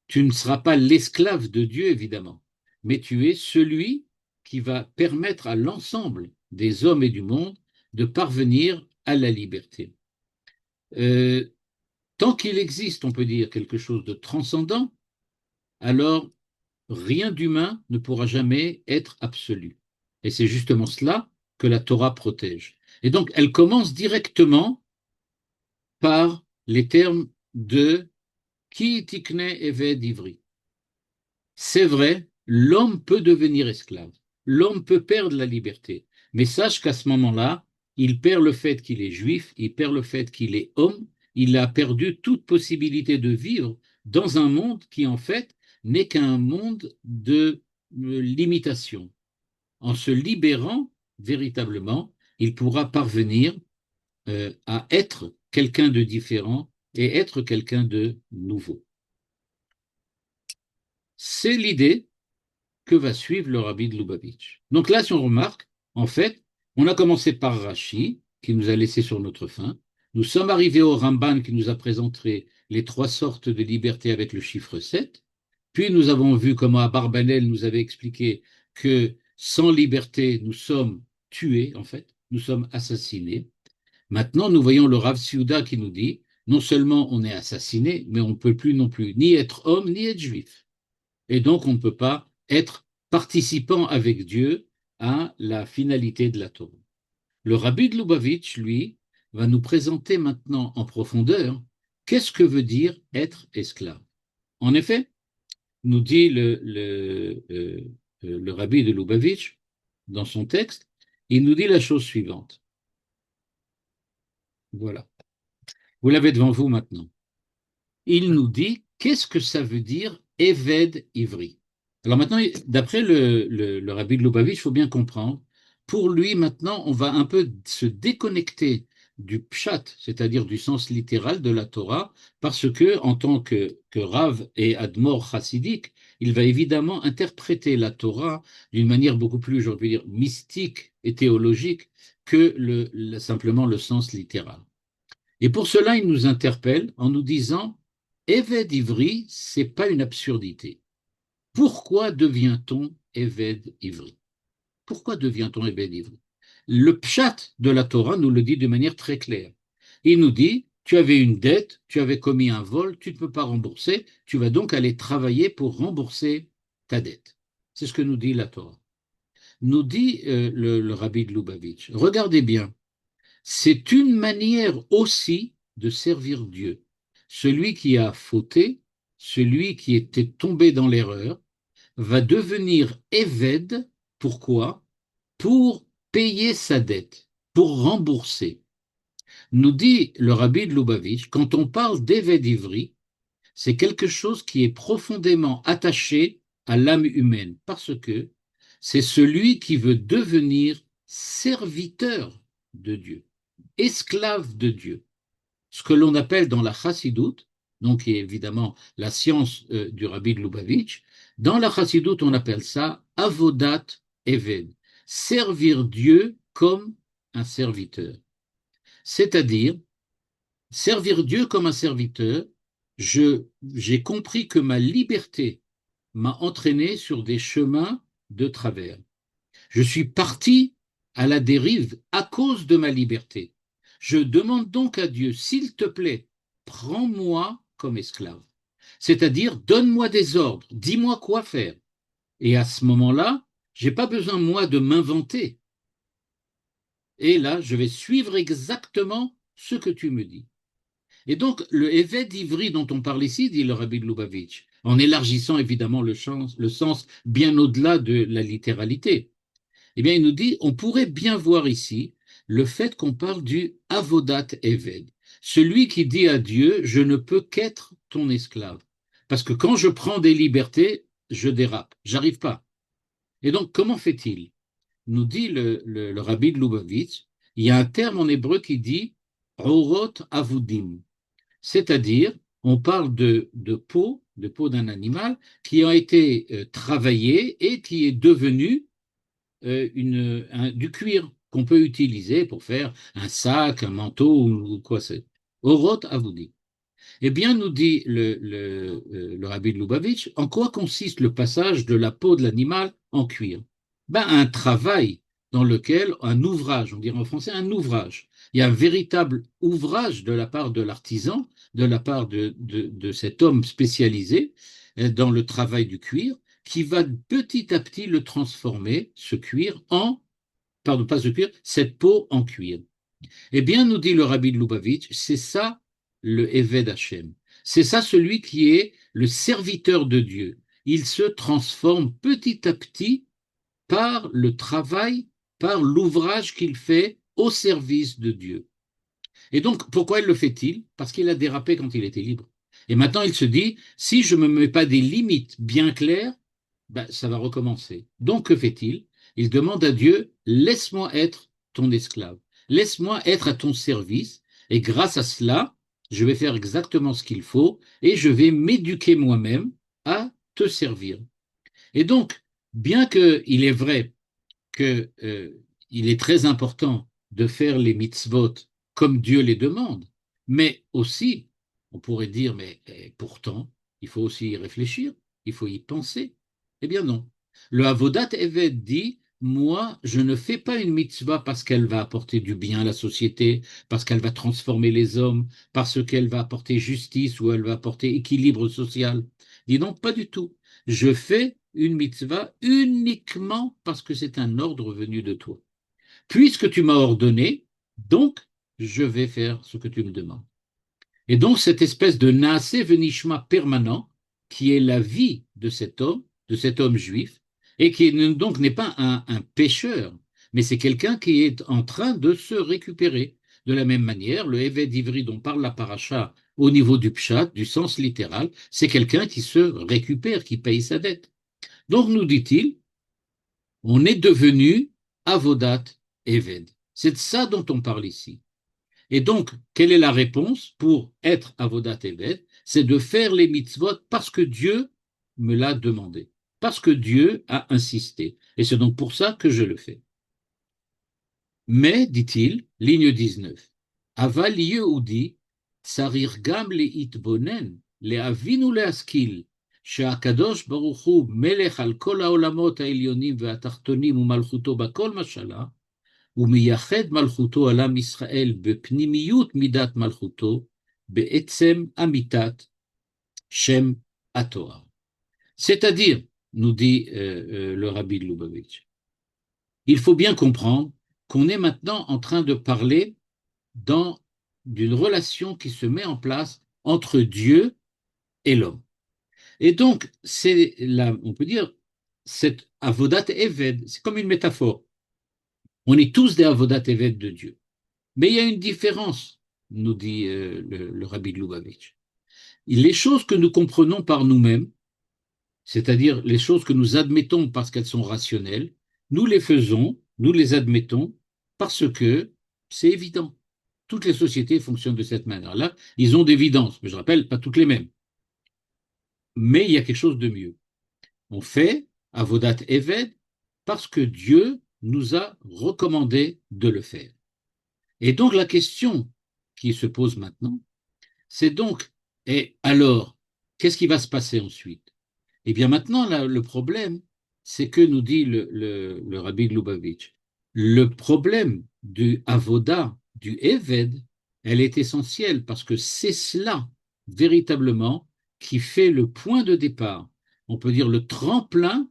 tu ne seras pas l'esclave de Dieu, évidemment, mais tu es celui qui va permettre à l'ensemble des hommes et du monde de parvenir à la liberté. Euh, Tant qu'il existe, on peut dire, quelque chose de transcendant, alors rien d'humain ne pourra jamais être absolu. Et c'est justement cela que la Torah protège. Et donc, elle commence directement par les termes de Ki tikne eved ivri. C'est vrai, l'homme peut devenir esclave, l'homme peut perdre la liberté, mais sache qu'à ce moment-là, il perd le fait qu'il est juif, il perd le fait qu'il est homme, il a perdu toute possibilité de vivre dans un monde qui en fait n'est qu'un monde de limitation. En se libérant véritablement, il pourra parvenir à être quelqu'un de différent et être quelqu'un de nouveau. C'est l'idée que va suivre le rabbi de Lubavitch. Donc là, si on remarque, en fait, on a commencé par Rashi, qui nous a laissé sur notre faim. Nous sommes arrivés au Ramban, qui nous a présenté les trois sortes de liberté avec le chiffre 7. Puis nous avons vu comment Abarbanel nous avait expliqué que sans liberté, nous sommes tués, en fait, nous sommes assassinés. Maintenant, nous voyons le Rav Siouda qui nous dit, non seulement on est assassiné, mais on ne peut plus non plus ni être homme, ni être juif. Et donc, on ne peut pas être participant avec Dieu à la finalité de la Torah. Le rabbi de Lubavitch, lui, va nous présenter maintenant en profondeur qu'est-ce que veut dire être esclave. En effet, nous dit le rabbi de Lubavitch dans son texte, il nous dit la chose suivante. Voilà. Vous l'avez devant vous maintenant. Il nous dit qu'est-ce que ça veut dire Eved Ivri. Alors maintenant, d'après le rabbi de Lubavitch, il faut bien comprendre, pour lui maintenant, on va un peu se déconnecter du pshat, c'est-à-dire du sens littéral de la Torah, parce que en tant que Rav et Admor chassidique, il va évidemment interpréter la Torah d'une manière beaucoup plus, je veux dire, mystique et théologique que simplement le sens littéral. Et pour cela, il nous interpelle en nous disant, Eved Ivri, c'est pas une absurdité. Pourquoi devient-on Eved Ivri? Pourquoi devient-on Eved Ivri? Le pshat de la Torah nous le dit de manière très claire. Il nous dit, tu avais une dette, tu avais commis un vol, tu ne peux pas rembourser, tu vas donc aller travailler pour rembourser ta dette. C'est ce que nous dit la Torah. Nous dit le rabbi de Lubavitch, regardez bien, c'est une manière aussi de servir Dieu. Celui qui a fauté, celui qui était tombé dans l'erreur, va devenir Eved. Pourquoi? Pour payer sa dette, pour rembourser. Nous dit le rabbi de Lubavitch, quand on parle d'Eved Ivri, c'est quelque chose qui est profondément attaché à l'âme humaine, parce que c'est celui qui veut devenir serviteur de Dieu, esclave de Dieu. Ce que l'on appelle dans la chassidoute, donc qui est évidemment la science du rabbi de Lubavitch, dans la chassidoute on appelle ça avodat eved, servir Dieu comme un serviteur. C'est-à-dire, servir Dieu comme un serviteur, j'ai compris que ma liberté m'a entraîné sur des chemins de travers. Je suis parti à la dérive à cause de ma liberté. Je demande donc à Dieu, s'il te plaît, prends-moi comme esclave. C'est-à-dire, donne-moi des ordres, dis-moi quoi faire. Et à ce moment-là, je n'ai pas besoin, moi, de m'inventer. Et là, je vais suivre exactement ce que tu me dis. Et donc, le Eved Ivri dont on parle ici, dit le rabbi de Lubavitch, en élargissant évidemment le sens bien au-delà de la littéralité, eh bien, il nous dit, on pourrait bien voir ici le fait qu'on parle du avodat eved, celui qui dit à Dieu, je ne peux qu'être ton esclave. Parce que quand je prends des libertés, je dérape, j'arrive pas. Et donc, comment fait-il? Nous dit le rabbi de Lubavitch, il y a un terme en hébreu qui dit orot avudim, c'est-à-dire, on parle de peau d'un animal qui a été travaillée et qui est devenu du cuir. qu'on peut utiliser pour faire un sac, un manteau ou quoi c'est. Oroth avoudi. Eh bien, nous dit le rabbi de Lubavitch, en quoi consiste le passage de la peau de l'animal en cuir? Ben, un travail dans lequel, un ouvrage, on dirait en français un ouvrage. Il y a un véritable ouvrage de la part de l'artisan, de la part de cet homme spécialisé dans le travail du cuir, qui va petit à petit le transformer, ce cuir, pardon, pas ce cuir, cette peau en cuir. Eh bien, nous dit le rabbi de Lubavitch, c'est ça le Eved Hashem. C'est ça celui qui est le serviteur de Dieu. Il se transforme petit à petit par le travail, par l'ouvrage qu'il fait au service de Dieu. Et donc, pourquoi le fait-il? Parce qu'il a dérapé quand il était libre. Et maintenant, il se dit, si je ne me mets pas des limites bien claires, ben, ça va recommencer. Donc, que fait-il? Il demande à Dieu, laisse-moi être ton esclave, laisse-moi être à ton service, et grâce à cela, je vais faire exactement ce qu'il faut, et je vais m'éduquer moi-même à te servir. Et donc, bien qu'il est vrai qu'il est très important de faire les mitzvot comme Dieu les demande, mais aussi, on pourrait dire, mais pourtant, il faut aussi y réfléchir, il faut y penser. Eh bien non. Le Avodat Eved dit, moi, je ne fais pas une mitzvah parce qu'elle va apporter du bien à la société, parce qu'elle va transformer les hommes, parce qu'elle va apporter justice ou elle va apporter équilibre social. Dis donc, pas du tout. Je fais une mitzvah uniquement parce que c'est un ordre venu de toi. Puisque tu m'as ordonné, donc je vais faire ce que tu me demandes. Et donc cette espèce de naasé venishma permanent, qui est la vie de cet homme juif, et qui donc n'est pas un pécheur, mais c'est quelqu'un qui est en train de se récupérer. De la même manière, le Éved Ivri dont parle la paracha au niveau du pshat, du sens littéral, c'est quelqu'un qui se récupère, qui paye sa dette. Donc, nous dit-il, on est devenu avodat eved. C'est de ça dont on parle ici. Et donc, quelle est la réponse pour être avodat eved? C'est de faire les mitzvot parce que Dieu me l'a demandé, parce que Dieu a insisté. Et c'est donc pour ça que je le fais. Mais, dit-il, ligne 19, Aval Yehudi, tsarir gam leitbonen, leavin ולהשכיל, שהקדוש ברוך הוא מלך על כל העולמות העליונים והתחתונים ומלכותו בכל משלה, ומייחד מלכותו על עם ישראל בפנימיות מידת מלכותו, בעצם אמיתת שם התואר. C'est-à-dire, nous dit le rabbi de Lubavitch, il faut bien comprendre qu'on est maintenant en train de parler d'une relation qui se met en place entre Dieu et l'homme. Et donc, c'est là, on peut dire, cette avodat eved, c'est comme une métaphore. On est tous des avodat eved de Dieu. Mais il y a une différence, nous dit le rabbi de Lubavitch. Les choses que nous comprenons par nous-mêmes, c'est-à-dire les choses que nous admettons parce qu'elles sont rationnelles, nous les faisons, nous les admettons parce que c'est évident. Toutes les sociétés fonctionnent de cette manière-là. Ils ont d'évidence, mais je rappelle, pas toutes les mêmes. Mais il y a quelque chose de mieux. On fait Avodat Eved parce que Dieu nous a recommandé de le faire. Et donc la question qui se pose maintenant, c'est donc, et alors, qu'est-ce qui va se passer ensuite? Eh bien maintenant, là, le problème, c'est que nous dit le rabbi de Lubavitch, le problème du avoda, du eved, elle est essentielle parce que c'est cela, véritablement, qui fait le point de départ, on peut dire le tremplin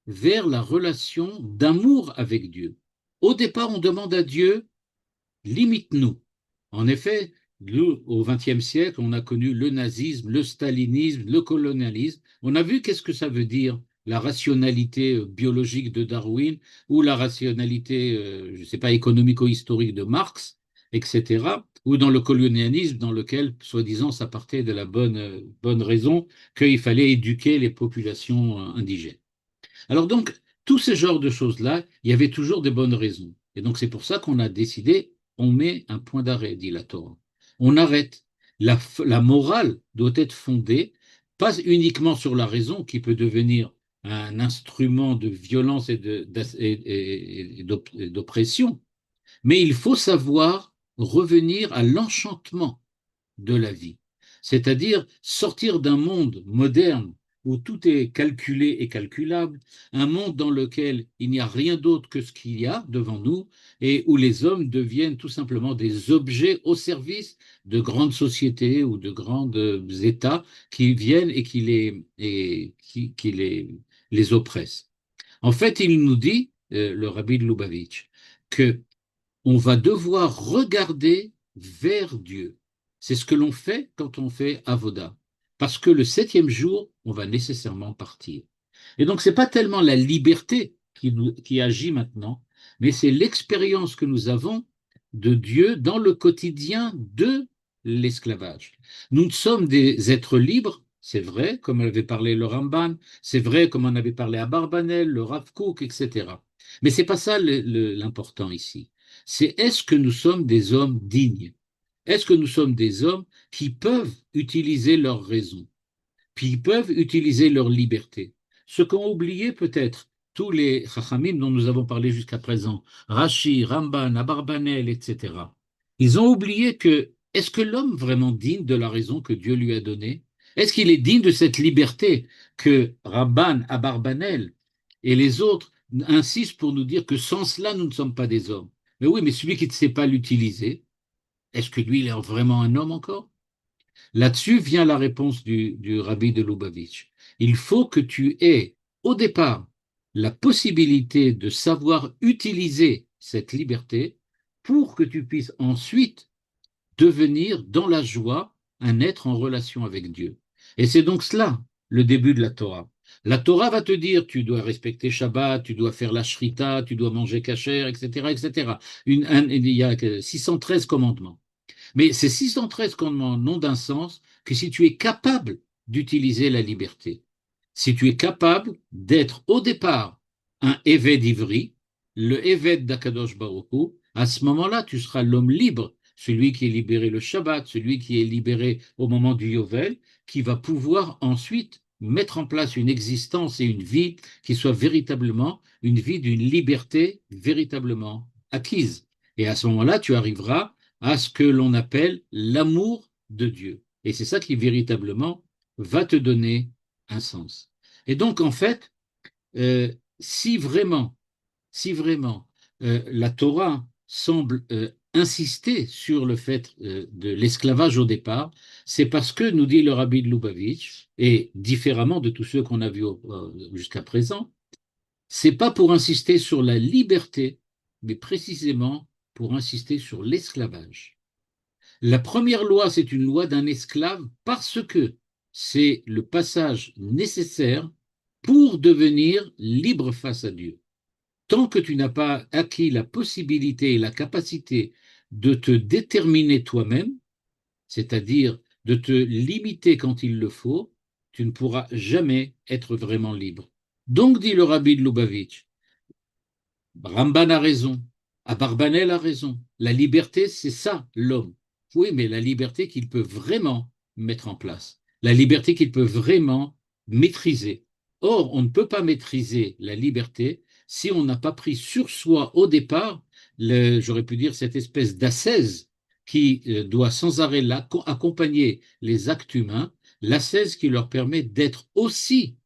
vers la relation d'amour avec Dieu. Au départ, on demande à Dieu, limite-nous. En effet, au XXe siècle, on a connu le nazisme, le stalinisme, le colonialisme. On a vu qu'est-ce que ça veut dire la rationalité biologique de Darwin ou la rationalité, je ne sais pas, économico-historique de Marx, etc. Ou dans le colonialisme dans lequel, soi-disant, ça partait de la bonne raison qu'il fallait éduquer les populations indigènes. Alors donc, tous ces genres de choses-là, il y avait toujours des bonnes raisons. Et donc c'est pour ça qu'on a décidé, on met un point d'arrêt, dit la Torah. On arrête. La morale doit être fondée, pas uniquement sur la raison qui peut devenir un instrument de violence et d'oppression, Mais il faut savoir revenir à l'enchantement de la vie, c'est-à-dire sortir d'un monde moderne où tout est calculé et calculable, un monde dans lequel il n'y a rien d'autre que ce qu'il y a devant nous et où les hommes deviennent tout simplement des objets au service de grandes sociétés ou de grands États qui viennent et qui les oppressent. En fait, il nous dit, le rabbi de Lubavitch, que on va devoir regarder vers Dieu. C'est ce que l'on fait quand on fait Avoda. Parce que le septième jour, on va nécessairement partir. Et donc, ce n'est pas tellement la liberté qui agit maintenant, mais c'est l'expérience que nous avons de Dieu dans le quotidien de l'esclavage. Nous sommes des êtres libres, c'est vrai, comme avait parlé le Ramban, c'est vrai, comme en avait parlé à Barbanel, le Rav Kook, etc. Mais ce n'est pas ça l'important ici. C'est est-ce que nous sommes des hommes dignes? Est-ce que nous sommes des hommes qui peuvent utiliser leur raison, puis ils peuvent utiliser leur liberté? Ce qu'ont oublié peut-être tous les Chachamim dont nous avons parlé jusqu'à présent, Rashi, Ramban, Abarbanel, etc. Ils ont oublié que est-ce que l'homme vraiment digne de la raison que Dieu lui a donnée? Est-ce qu'il est digne de cette liberté que Ramban, Abarbanel et les autres insistent pour nous dire que sans cela, nous ne sommes pas des hommes? Mais oui, mais celui qui ne sait pas l'utiliser, est-ce que lui, il est vraiment un homme encore? Là-dessus vient la réponse du rabbi de Lubavitch. Il faut que tu aies, au départ, la possibilité de savoir utiliser cette liberté pour que tu puisses ensuite devenir, dans la joie, un être en relation avec Dieu. Et c'est donc cela, le début de la Torah. La Torah va te dire, tu dois respecter Shabbat, tu dois faire la shrita, tu dois manger kasher, etc., etc. Il y a 613 commandements. Mais ces 613 commandements n'ont d'un sens que si tu es capable d'utiliser la liberté. Si tu es capable d'être au départ un Éved Ivri, le Éved d'Akadosh Baruch Hu, à ce moment-là, tu seras l'homme libre, celui qui est libéré le Shabbat, celui qui est libéré au moment du Yovel, qui va pouvoir ensuite mettre en place une existence et une vie qui soit véritablement une vie d'une liberté véritablement acquise. Et à ce moment-là, tu arriveras à ce que l'on appelle l'amour de Dieu. Et c'est ça qui véritablement va te donner un sens. Et donc, en fait, euh, si vraiment, si vraiment la Torah semble insister sur le fait de l'esclavage au départ, c'est parce que, nous dit le rabbi de Lubavitch, et différemment de tous ceux qu'on a vus jusqu'à présent, c'est pas pour insister sur la liberté, mais précisément pour insister sur l'esclavage. La première loi, c'est une loi d'un esclave parce que c'est le passage nécessaire pour devenir libre face à Dieu. Tant que tu n'as pas acquis la possibilité et la capacité de te déterminer toi-même, c'est-à-dire de te limiter quand il le faut, tu ne pourras jamais être vraiment libre. Donc, dit le rabbi de Lubavitch, Ramban a raison, Abarbanel a raison. La liberté, c'est ça, l'homme. Oui, mais la liberté qu'il peut vraiment mettre en place, la liberté qu'il peut vraiment maîtriser. Or, on ne peut pas maîtriser la liberté si on n'a pas pris sur soi au départ, j'aurais pu dire, cette espèce d'ascèse qui doit sans arrêt accompagner les actes humains, l'ascèse qui leur permet d'être aussi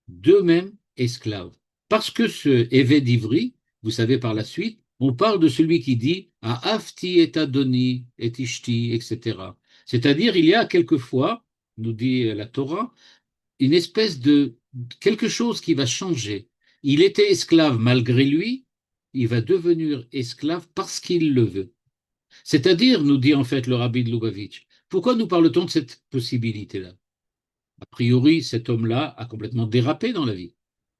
d'eux-mêmes esclaves. Parce que ce Éved d'Ivry, vous savez par la suite, on parle de celui qui dit à Afti et Adoni et Ishti, etc. C'est-à-dire, il y a quelquefois, nous dit la Torah, une espèce de quelque chose qui va changer. Il était esclave malgré lui, il va devenir esclave parce qu'il le veut. C'est-à-dire, nous dit en fait le rabbi de Lubavitch, pourquoi nous parle-t-on de cette possibilité-là? A priori, cet homme-là a complètement dérapé dans la vie.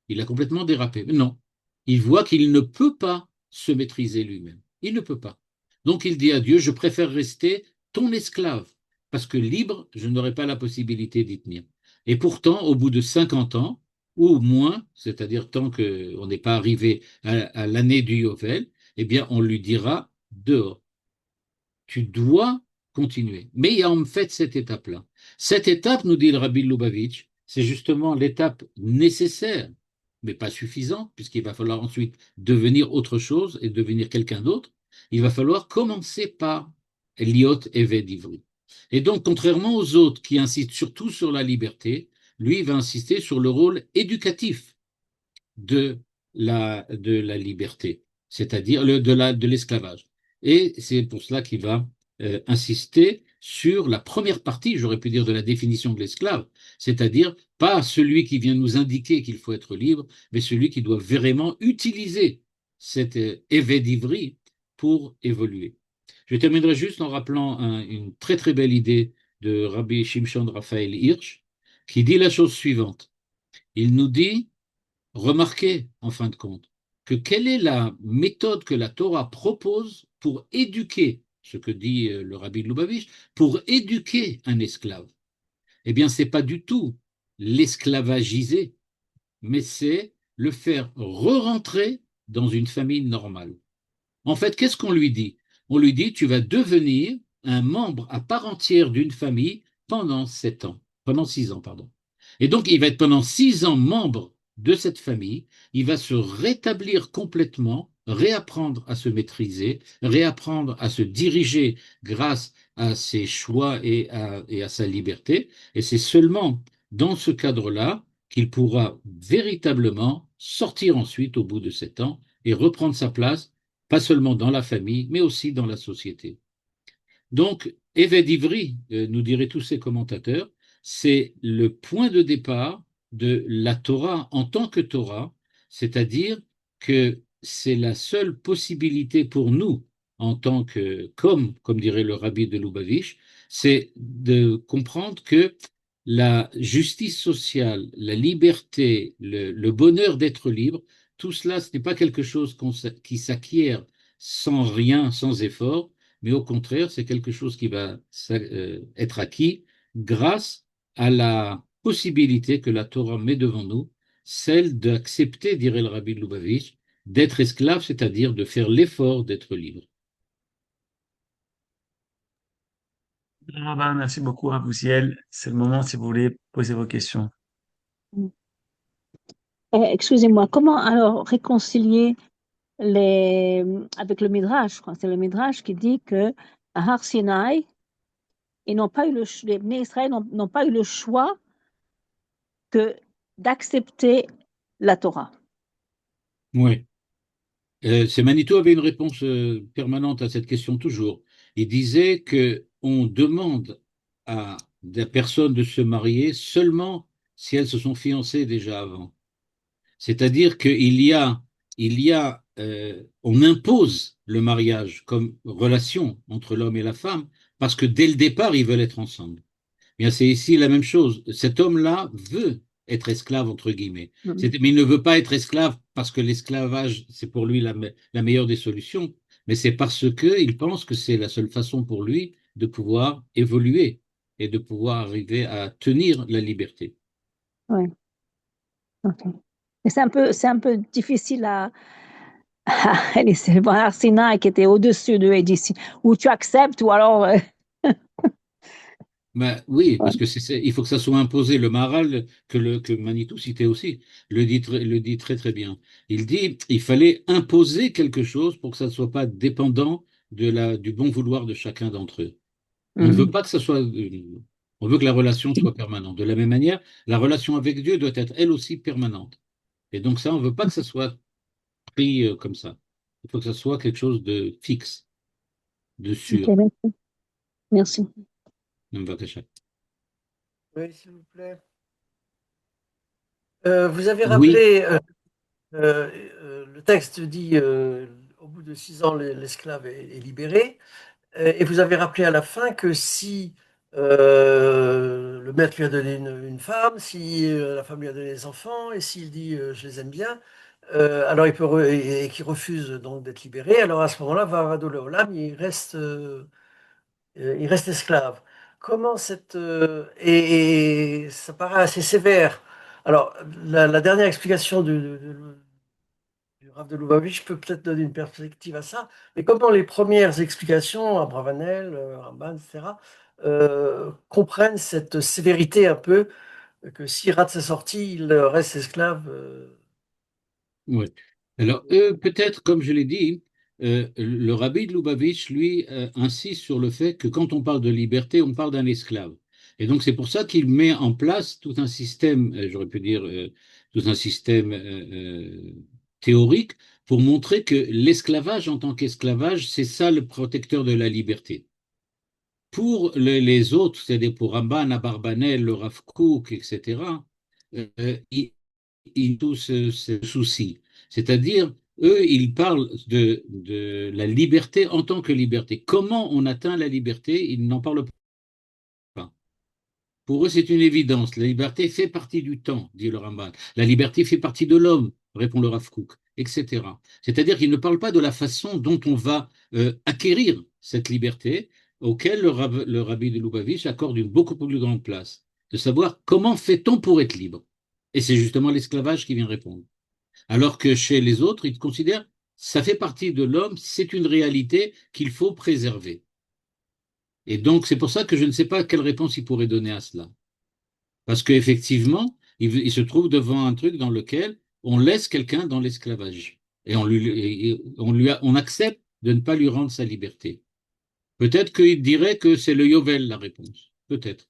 Il a complètement dérapé. Mais non, il voit qu'il ne peut pas se maîtriser lui-même. Il ne peut pas. Donc il dit à Dieu, je préfère rester ton esclave, parce que libre, je n'aurai pas la possibilité d'y tenir. Et pourtant, au bout de 50 ans, ou moins, c'est-à-dire tant qu'on n'est pas arrivé à l'année du Yovel, eh bien, on lui dira dehors. Tu dois continuer. Mais il y a en fait cette étape-là. Cette étape, nous dit le Rabbi Lubavitch, c'est justement l'étape nécessaire, mais pas suffisante, puisqu'il va falloir ensuite devenir autre chose et devenir quelqu'un d'autre. Il va falloir commencer par Liot Eved Ivri. Et donc, contrairement aux autres qui insistent surtout sur la liberté, lui il va insister sur le rôle éducatif de la liberté, c'est-à-dire de l'esclavage. Et c'est pour cela qu'il va insister sur la première partie, j'aurais pu dire, de la définition de l'esclave, c'est-à-dire pas celui qui vient nous indiquer qu'il faut être libre, mais celui qui doit vraiment utiliser cet évêque pour évoluer. Je terminerai juste en rappelant une très très belle idée de Rabbi Shimshon Raphaël Hirsch, qui dit la chose suivante. Il nous dit, remarquez en fin de compte, que quelle est la méthode que la Torah propose pour éduquer, ce que dit le Rabbi de Lubavitch, pour éduquer un esclave. Eh bien, ce n'est pas du tout l'esclavagiser, mais c'est le faire re-rentrer dans une famille normale. En fait, qu'est-ce qu'on lui dit? On lui dit, tu vas devenir un membre à part entière d'une famille pendant 7 ans, pendant 6 ans, pardon. Et donc, il va être pendant 6 ans membre de cette famille, il va se rétablir complètement, réapprendre à se maîtriser, réapprendre à se diriger grâce à ses choix et à sa liberté. Et c'est seulement dans ce cadre-là qu'il pourra véritablement sortir ensuite, au bout de 7 ans, et reprendre sa place pas seulement dans la famille, mais aussi dans la société. Donc, Éved Ivri, nous diraient tous ces commentateurs, c'est le point de départ de la Torah en tant que Torah, c'est-à-dire que c'est la seule possibilité pour nous, en tant que, comme dirait le rabbi de Lubavitch, c'est de comprendre que la justice sociale, la liberté, le bonheur d'être libre, tout cela, ce n'est pas quelque chose qui s'acquiert sans rien, sans effort, mais au contraire, c'est quelque chose qui va être acquis grâce à la possibilité que la Torah met devant nous, celle d'accepter, dirait le rabbi de Lubavitch, d'être esclave, c'est-à-dire de faire l'effort d'être libre. Ah bah, merci beaucoup, Rabousiel. C'est le moment si vous voulez poser vos questions. Excusez-moi, comment alors réconcilier les avec le Midrash, je crois, c'est le Midrash qui dit que à Har Sinai, ils n'ont pas eu les Bnei Israël n'ont pas eu le choix que d'accepter la Torah. Oui. C'est Manitou avait une réponse permanente à cette question toujours. Il disait que on demande à des personnes de se marier seulement si elles se sont fiancées déjà avant. C'est-à-dire on impose le mariage comme relation entre l'homme et la femme parce que dès le départ, ils veulent être ensemble. Bien, c'est ici la même chose. Cet homme-là veut être esclave, entre guillemets. Mhm. Mais il ne veut pas être esclave parce que l'esclavage, c'est pour lui la meilleure des solutions, mais c'est parce qu'il pense que c'est la seule façon pour lui de pouvoir évoluer et de pouvoir arriver à tenir la liberté. Ouais, ok. Et c'est un peu difficile à c'est bon, Har Sinai qui était au-dessus de et d'ici, ou tu acceptes ou alors Ben, oui, ouais. parce que il faut que ça soit imposé. Le Maharal, que Manitou citait aussi, le dit très très bien. Il dit il fallait imposer quelque chose pour que ça ne soit pas dépendant du bon vouloir de chacun d'entre eux. On ne veut Mhm. pas que ça soit. On veut que la relation soit permanente. De la même manière, la relation avec Dieu doit être elle aussi permanente. Et donc ça, on ne veut pas que ça soit pris comme ça. Il faut que ça soit quelque chose de fixe, de Ok, sûr. merci. Merci. Oui, s'il vous plaît. Vous avez Oui, rappelé, le texte dit au bout de 6 ans, l'esclave est libéré. Et vous avez rappelé à la fin que si le maître lui a donné une femme, si la femme lui a donné des enfants, et s'il dit je les aime bien, alors et qu'il refuse donc d'être libéré, alors à ce moment-là, Vavado Leolam, il reste esclave. Comment et ça paraît assez sévère. Alors, la dernière explication du Rav de Lubavitch peut peut-être donner une perspective à ça, mais comment les premières explications, Abravanel, Ramban, etc., comprennent cette sévérité un peu, que si rate sa sortie, il reste esclave. oui. Alors, peut-être, comme je l'ai dit, le rabbi de Lubavitch, lui, insiste sur le fait que quand on parle de liberté, on parle d'un esclave. Et donc c'est pour ça qu'il met en place tout un système, j'aurais pu dire, tout un système théorique pour montrer que l'esclavage en tant qu'esclavage, c'est ça le protecteur de la liberté. Pour les autres, c'est-à-dire pour Ramban, Abarbanel, le Rav Kook, etc., ils ont tous ce souci. C'est-à-dire, eux, ils parlent de la liberté en tant que liberté. Comment on atteint la liberté, ils n'en parlent pas. Pour eux, c'est une évidence. La liberté fait partie du temps, dit le Ramban. La liberté fait partie de l'homme, répond le Rav Kook, etc. C'est-à-dire qu'ils ne parlent pas de la façon dont on va acquérir cette liberté, auquel le rabbi de Lubavitch accorde une beaucoup plus grande place, de savoir comment fait-on pour être libre. Et c'est justement l'esclavage qui vient répondre. Alors que chez les autres, ils considèrent ça fait partie de l'homme, c'est une réalité qu'il faut préserver. Et donc, c'est pour ça que je ne sais pas quelle réponse il pourrait donner à cela. Parce qu'effectivement, il se trouve devant un truc dans lequel on laisse quelqu'un dans l'esclavage. Et on accepte de ne pas lui rendre sa liberté. Peut-être qu'il dirait que c'est le Yovel la réponse. Peut-être.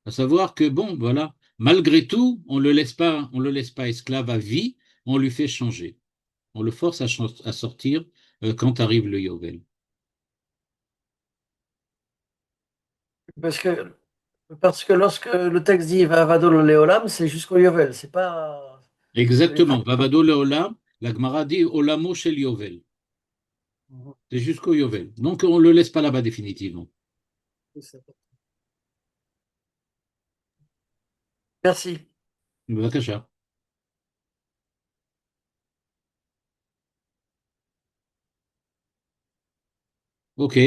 À savoir que, bon, voilà, malgré tout, on le laisse pas esclave à vie, on lui fait changer. On le force à sortir quand arrive le Yovel. Parce que, parce que lorsque le texte dit Vavadol Leolam, c'est jusqu'au Yovel, c'est pas. Exactement. Vavado Leolam, la Gemara dit Olamo shel Yovel. C'est jusqu'au Yovel. Donc, on ne le laisse pas là-bas définitivement. Merci. Bevakasha. OK.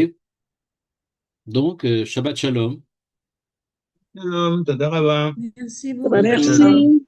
Donc, Shabbat Shalom. שלום, תודה רבה. Merci Shabbat beaucoup. shalom. Merci.